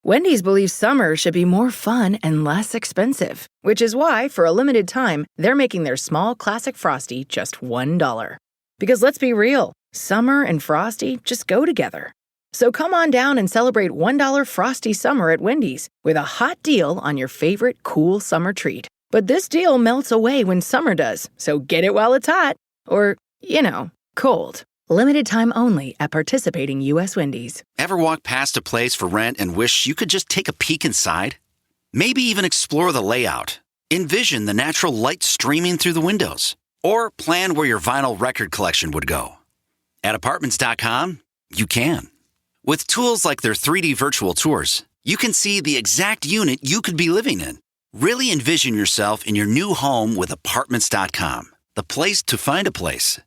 Wendy's believes summer should be more fun and less expensive, which is why, for a limited time, they're making their small classic Frosty just $1. Because let's be real, summer and Frosty just go together. So come on down and celebrate $1 Frosty summer at Wendy's with a hot deal on your favorite cool summer treat. But this deal melts away when summer does, so get it while it's hot. Or, cold. Limited time only at participating U.S. Wendy's. Ever walk past a place for rent and wish you could just take a peek inside? Maybe even explore the layout. Envision the natural light streaming through the windows. Or plan where your vinyl record collection would go. At Apartments.com, you can. With tools like their 3D virtual tours, you can see the exact unit you could be living in. Really envision yourself in your new home with Apartments.com, the place to find a place.